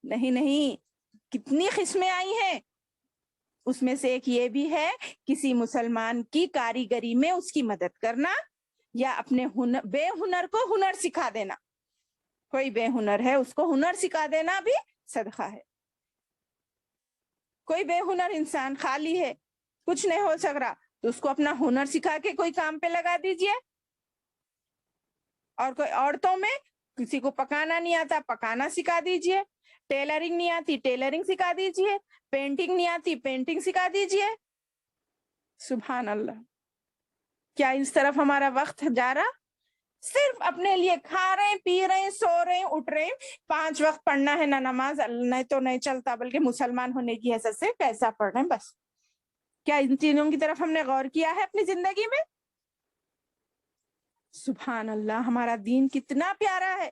نہیں, کتنی قسمیں آئی ہیں. اس میں سے ایک یہ بھی ہے, کسی مسلمان کی کاریگری میں اس کی مدد کرنا, یا اپنے بے ہنر کو ہنر سکھا دینا. کوئی بے ہنر ہے اس کو ہنر سکھا دینا بھی صدقہ ہے. کوئی بے ہنر انسان خالی ہے, کچھ نہیں ہو سک رہا, تو اس کو اپنا ہنر سکھا کے کوئی کام پہ لگا دیجئے. اور کوئی عورتوں میں کسی کو پکانا نہیں آتا, پکانا سکھا دیجئے. ٹیلرنگ نہیں آتی, ٹیلرنگ سکھا دیجئے. پینٹنگ نہیں آتی, پینٹنگ سکھا دیجئے. سبحان اللہ, کیا اس طرف ہمارا وقت جا رہا؟ صرف اپنے لیے کھا رہے ہیں, پی رہے ہیں, سو رہے ہیں, اٹھ رہے ہیں, 5 وقت پڑھنا ہے نہ نماز, نہیں تو نہیں چلتا, بلکہ مسلمان ہونے کی حیثیت سے پیسہ پڑھ رہے ہیں بس. کیا ان چیزوں کی طرف ہم نے غور کیا ہے اپنی زندگی میں؟ سبحان اللہ, ہمارا دین کتنا پیارا ہے,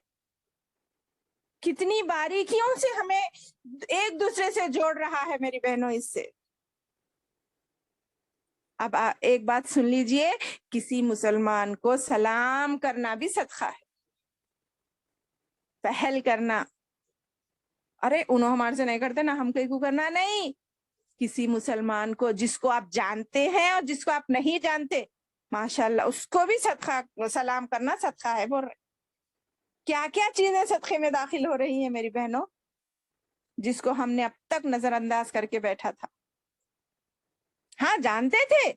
کتنی باریکیوں سے ہمیں ایک دوسرے سے جوڑ رہا ہے میری بہنوں. اس سے اب ایک بات سن لیجئے, کسی مسلمان کو سلام کرنا بھی صدقہ ہے. پہل کرنا, ارے انہوں ہمارے سے نہیں کرتے نا ہم کہیں کو کرنا نہیں. کسی مسلمان کو جس کو آپ جانتے ہیں اور جس کو آپ نہیں جانتے, ماشاءاللہ اس کو بھی صدقہ سلام کرنا صدقہ ہے. بول رہے کیا کیا چیزیں صدقے میں داخل ہو رہی ہیں میری بہنوں, جس کو ہم نے اب تک نظر انداز کر کے بیٹھا تھا. ہاں جانتے تھے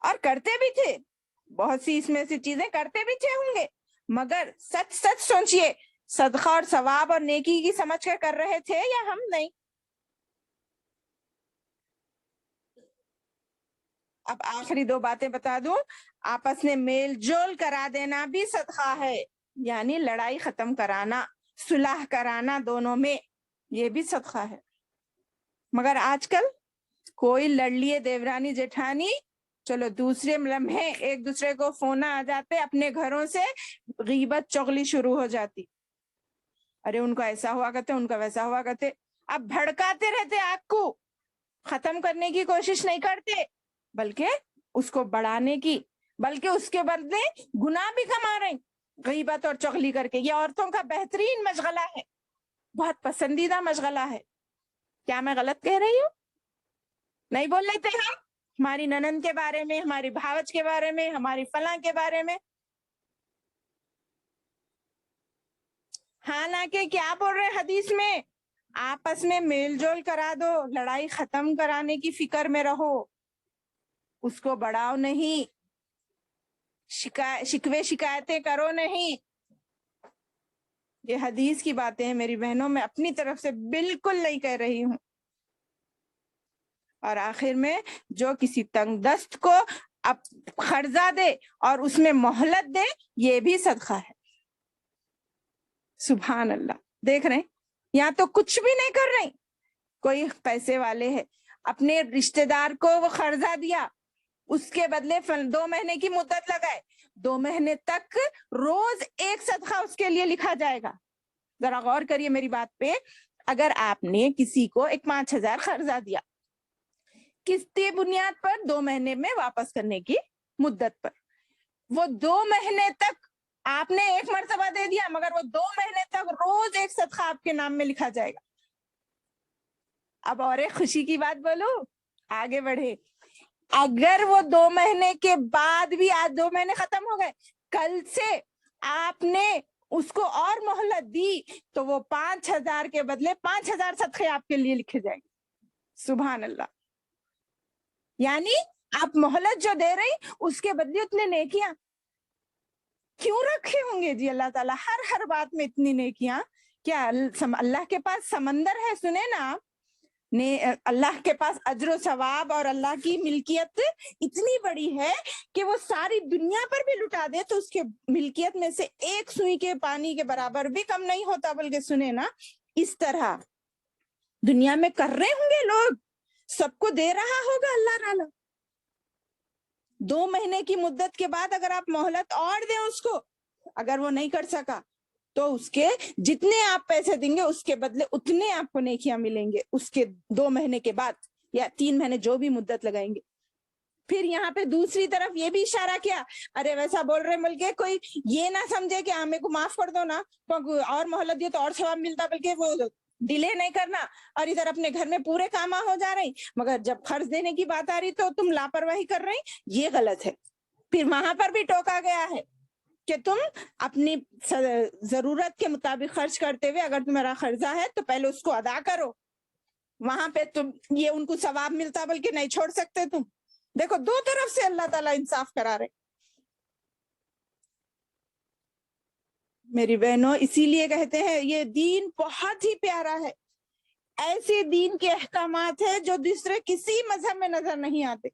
اور کرتے بھی تھے, بہت سی اس میں سے چیزیں کرتے بھی تھے ہوں گے، مگر سچ سچ سوچئے صدقہ اور ثواب اور نیکی کی سمجھ کر رہے تھے یا ہم نہیں؟ اب آخری 2 باتیں بتا دوں. آپس میں میل جول کرا دینا بھی صدقہ ہے، یعنی لڑائی ختم کرانا، صلح کرانا دونوں میں، یہ بھی صدقہ ہے. مگر آج کل کوئی لڑ لیے دیورانی جیٹھانی، چلو دوسرے لمحے ایک دوسرے کو فون آ جاتے، اپنے گھروں سے غیبت چغلی شروع ہو جاتی. ارے ان کا ایسا ہوا کرتے، ان کا ویسا ہوا کرتے. اب بھڑکاتے رہتے، آگ کو ختم کرنے کی کوشش نہیں کرتے، بلکہ اس کو بڑھانے کی، بلکہ اس کے بدلے گناہ بھی کما رہے ہیں غیبت اور چغلی کر کے. یہ عورتوں کا بہترین مشغلہ ہے، بہت پسندیدہ مشغلہ ہے. کیا میں غلط کہہ رہی ہوں؟ نہیں بول لیتے ہم ہماری ننند کے بارے میں، ہماری بھاوج کے بارے میں، ہماری فلاں کے بارے میں؟ حالانکہ کیا بول رہے حدیث میں؟ آپس میں میل جول کرا دو، لڑائی ختم کرانے کی فکر میں رہو، اس کو بڑھاؤ نہیں، شکوے شکایتیں کرو نہیں. یہ حدیث کی باتیں ہیں میری بہنوں، میں اپنی طرف سے بالکل نہیں کہہ رہی ہوں. اور آخر میں جو کسی تنگ دست کو اب قرضہ دے اور اس میں مہلت دے، یہ بھی صدقہ ہے. سبحان اللہ. دیکھ رہے ہیں، یہاں تو کچھ بھی نہیں کر رہے. کوئی پیسے والے ہے، اپنے رشتہ دار کو وہ قرضہ دیا، اس کے بدلے 2 مہینے کی مدت لگائے، 2 مہینے تک روز ایک صدقہ اس کے لیے لکھا جائے گا. ذرا غور کریے میری بات پہ. اگر آپ نے کسی کو ایک 5,000 قرضہ دیا، قسطی بنیاد پر 2 مہینے میں واپس کرنے کی مدت پر، وہ 2 مہینے تک آپ نے ایک مرتبہ دے دیا، مگر وہ 2 مہینے تک روز ایک صدقہ آپ کے نام میں لکھا جائے گا. اب اور ایک خوشی کی بات بولو، آگے بڑھے. اگر وہ 2 مہینے کے بعد بھی، آج 2 مہینے ختم ہو گئے، کل سے آپ نے اس کو اور مہلت دی، تو وہ 5,000 کے بدلے 5,000 صدقے آپ کے لیے لکھے جائیں گے. سبحان اللہ. یعنی آپ مہلت جو دے رہی، اس کے بدلے اتنے نیکیاں کیوں رکھے ہوں گے جی اللہ تعالیٰ ہر بات میں اتنی نیکیاں؟ کیا اللہ کے پاس سمندر ہے؟ سنے نا آپ، اللہ کے پاس اجر و ثواب اور اللہ کی ملکیت اتنی بڑی ہے کہ وہ ساری دنیا پر بھی لٹا دے تو اس کے ملکیت میں سے ایک سوئی کے پانی کے برابر بھی کم نہیں ہوتا. بلکہ سنے نا، اس طرح دنیا میں کر رہے ہوں گے لوگ، سب کو دے رہا ہوگا اللہ تعالیٰ. 2 مہینے کی مدت کے بعد اگر آپ مہلت اور دیں اس کو، اگر وہ نہیں کر سکا تو اس کے جتنے آپ پیسے دیں گے اس کے بدلے اتنے آپ کو نیکیاں ملیں گے اس کے 2 مہینے کے بعد یا 3 مہینے جو بھی مدت لگائیں گے. پھر یہاں پہ دوسری طرف یہ بھی اشارہ کیا، ارے ویسا بول رہے ملکے کوئی یہ نہ سمجھے کہ ہمیں کو معاف کر دو نا تو اور مہلت دیے تو اور ثواب ملتا، بلکہ وہ ڈیلے نہیں کرنا اور ادھر اپنے گھر میں پورے کام ہو جا رہے، مگر جب قرض دینے کی بات آ رہی تو تم لاپرواہی کر رہی. یہ غلط ہے. پھر وہاں پر بھی ٹوکا گیا ہے کہ تم اپنی ضرورت کے مطابق خرچ کرتے ہوئے اگر تمہارا قرضہ ہے تو پہلے اس کو ادا کرو. وہاں پہ تم یہ ان کو ثواب ملتا بلکہ نہیں چھوڑ سکتے تم. دیکھو 2 طرف سے اللہ تعالیٰ انصاف کرا رہے. میری بہنوں، اسی لیے کہتے ہیں یہ دین بہت ہی پیارا ہے. ایسے دین کے احکامات ہیں جو دوسرے کسی مذہب میں نظر نہیں آتے.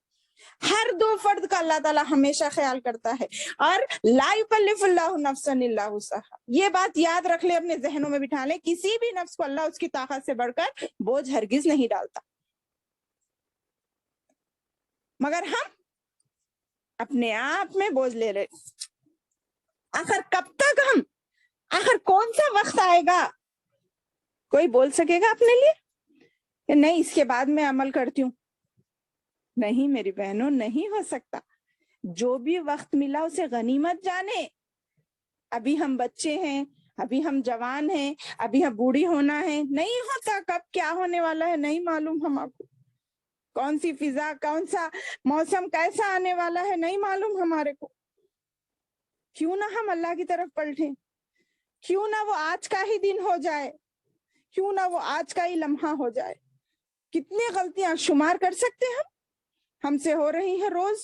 ہر 2 فرد کا اللہ تعالیٰ ہمیشہ خیال کرتا ہے. اور لا یکلف اللہ نفسا الا وسعها، یہ بات یاد رکھ لیں، اپنے ذہنوں میں بٹھا لیں، کسی بھی نفس کو اللہ اس کی طاقت سے بڑھ کر بوجھ ہرگز نہیں ڈالتا. مگر ہم اپنے آپ میں بوجھ لے رہے. آخر کب تک آخر کون سا وقت آئے گا؟ کوئی بول سکے گا اپنے لیے کہ نہیں اس کے بعد میں عمل کرتی ہوں؟ نہیں میری بہنوں، نہیں ہو سکتا. جو بھی وقت ملا اسے غنیمت جانے. ابھی ہم بچے ہیں، ابھی ہم جوان ہیں، ابھی ہم بوڑھی ہونا ہے، نہیں ہوتا. کب کیا ہونے والا ہے نہیں معلوم. ہم آپ کو کون سی فضا، کون سا موسم کیسا آنے والا ہے نہیں معلوم ہمارے کو. کیوں نہ ہم اللہ کی طرف پلٹیں؟ کیوں نہ وہ آج کا ہی دن ہو جائے؟ کیوں نہ وہ آج کا ہی لمحہ ہو جائے؟ کتنی غلطیاں شمار کر سکتے ہم سے ہو رہی ہیں روز.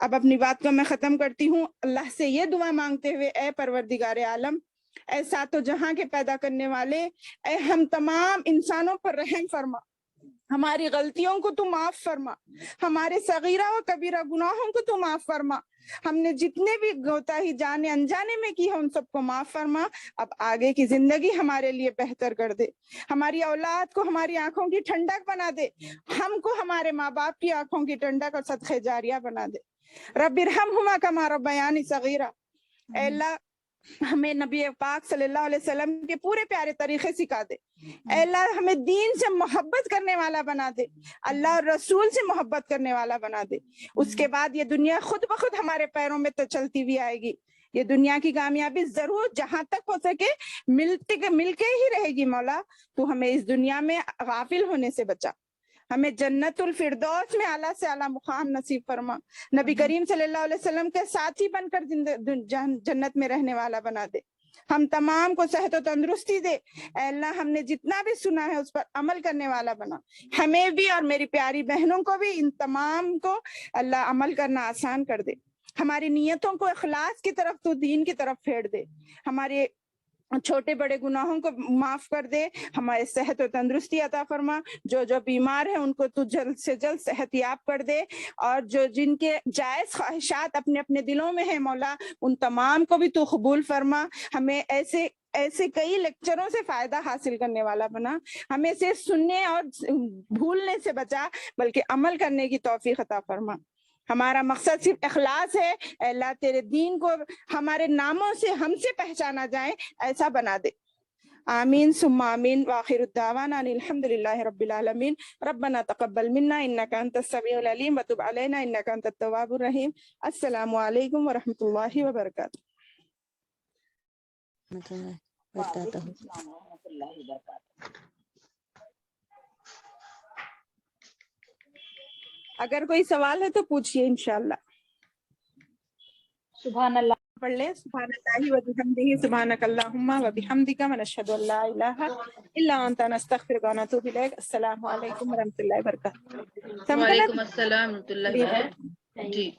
اب اپنی بات کو میں ختم کرتی ہوں اللہ سے یہ دعا مانگتے ہوئے، اے پروردگار عالم، اے سات و جہاں کے پیدا کرنے والے، اے ہم تمام انسانوں پر رحم فرما، ہماری غلطیوں کو تو معاف فرما، ہمارے صغیرہ و کبیرہ گناہوں کو تو معاف فرما، ہم نے جتنے بھی کوتاہی جانے انجانے میں کی ہے ان سب کو معاف فرما، اب آگے کی زندگی ہمارے لیے بہتر کر دے، ہماری اولاد کو ہماری آنکھوں کی ٹھنڈک بنا دے، ہم کو ہمارے ماں باپ کی آنکھوں کی ٹھنڈک اور صدقہ جاریہ بنا دے، رب ارحمہما کما ربیانی صغیرہ۔ اے اللہ ہمیں نبی پاک صلی اللہ علیہ وسلم کے پورے پیارے طریقے سکھا دے، اے اللہ ہمیں دین سے محبت کرنے والا بنا دے، اللہ اور رسول سے محبت کرنے والا بنا دے، اس کے بعد یہ دنیا خود بخود ہمارے پیروں میں تو چلتی ہوئی آئے گی، یہ دنیا کی کامیابی ضرور جہاں تک ہو سکے مل کے ہی رہے گی، مولا تو ہمیں اس دنیا میں غافل ہونے سے بچا، ہمیں جنت الفردوس میں اعلیٰ سے اعلیٰ مقام نصیب فرما، نبی کریم صلی اللہ علیہ وسلم کے ساتھی بن کر جنت میں رہنے والا بنا دے، ہم تمام کو صحت و تندرستی دے، اے اللہ ہم نے جتنا بھی سنا ہے اس پر عمل کرنے والا بنا، ہمیں بھی اور میری پیاری بہنوں کو بھی، ان تمام کو اللہ عمل کرنا آسان کر دے، ہماری نیتوں کو اخلاص کی طرف تو دین کی طرف پھیر دے، ہمارے چھوٹے بڑے گناہوں کو معاف کر دے، ہمارے صحت و تندرستی عطا فرما، جو بیمار ہیں ان کو تو جلد سے جلد صحت یاب کر دے، اور جن کے جائز خواہشات اپنے اپنے دلوں میں ہیں مولا ان تمام کو بھی تو قبول فرما، ہمیں ایسے کئی لیکچروں سے فائدہ حاصل کرنے والا بنا، ہمیں صرف سننے اور بھولنے سے بچا بلکہ عمل کرنے کی توفیق عطا فرما، ہمارا مقصد صرف اخلاص ہے، اے اللہ تیرے دین کو ہمارے ناموں سے ہم سے پہچانا جائے ایسا بنا دے، آمین ثم آمین، وآخر الدعوانا الحمد للہ رب العالمین، ربنا تقبل منا انک انت السمیع العلیم وتب علینا انک انت التواب الرحیم، السلام علیکم ورحمۃ اللہ وبرکاتہ۔ بتاتا ہوں۔ السلام ورحمۃ اللہ وبرکاتہ۔ اگر کوئی سوال ہے تو پوچھئے انشاءاللہ۔ سبحان اللہ پڑھ لیں، سبحان اللہ وبحمدہ، سبحانک اللہم وبحمدک، ونشہد ان لا الہ الا انت، نستغفرک ونتوب الیک۔ السلام علیکم ورحمۃ اللہ وبرکاتہ۔ وعلیکم السلام ورحمۃ اللہ وبرکاتہ۔ جی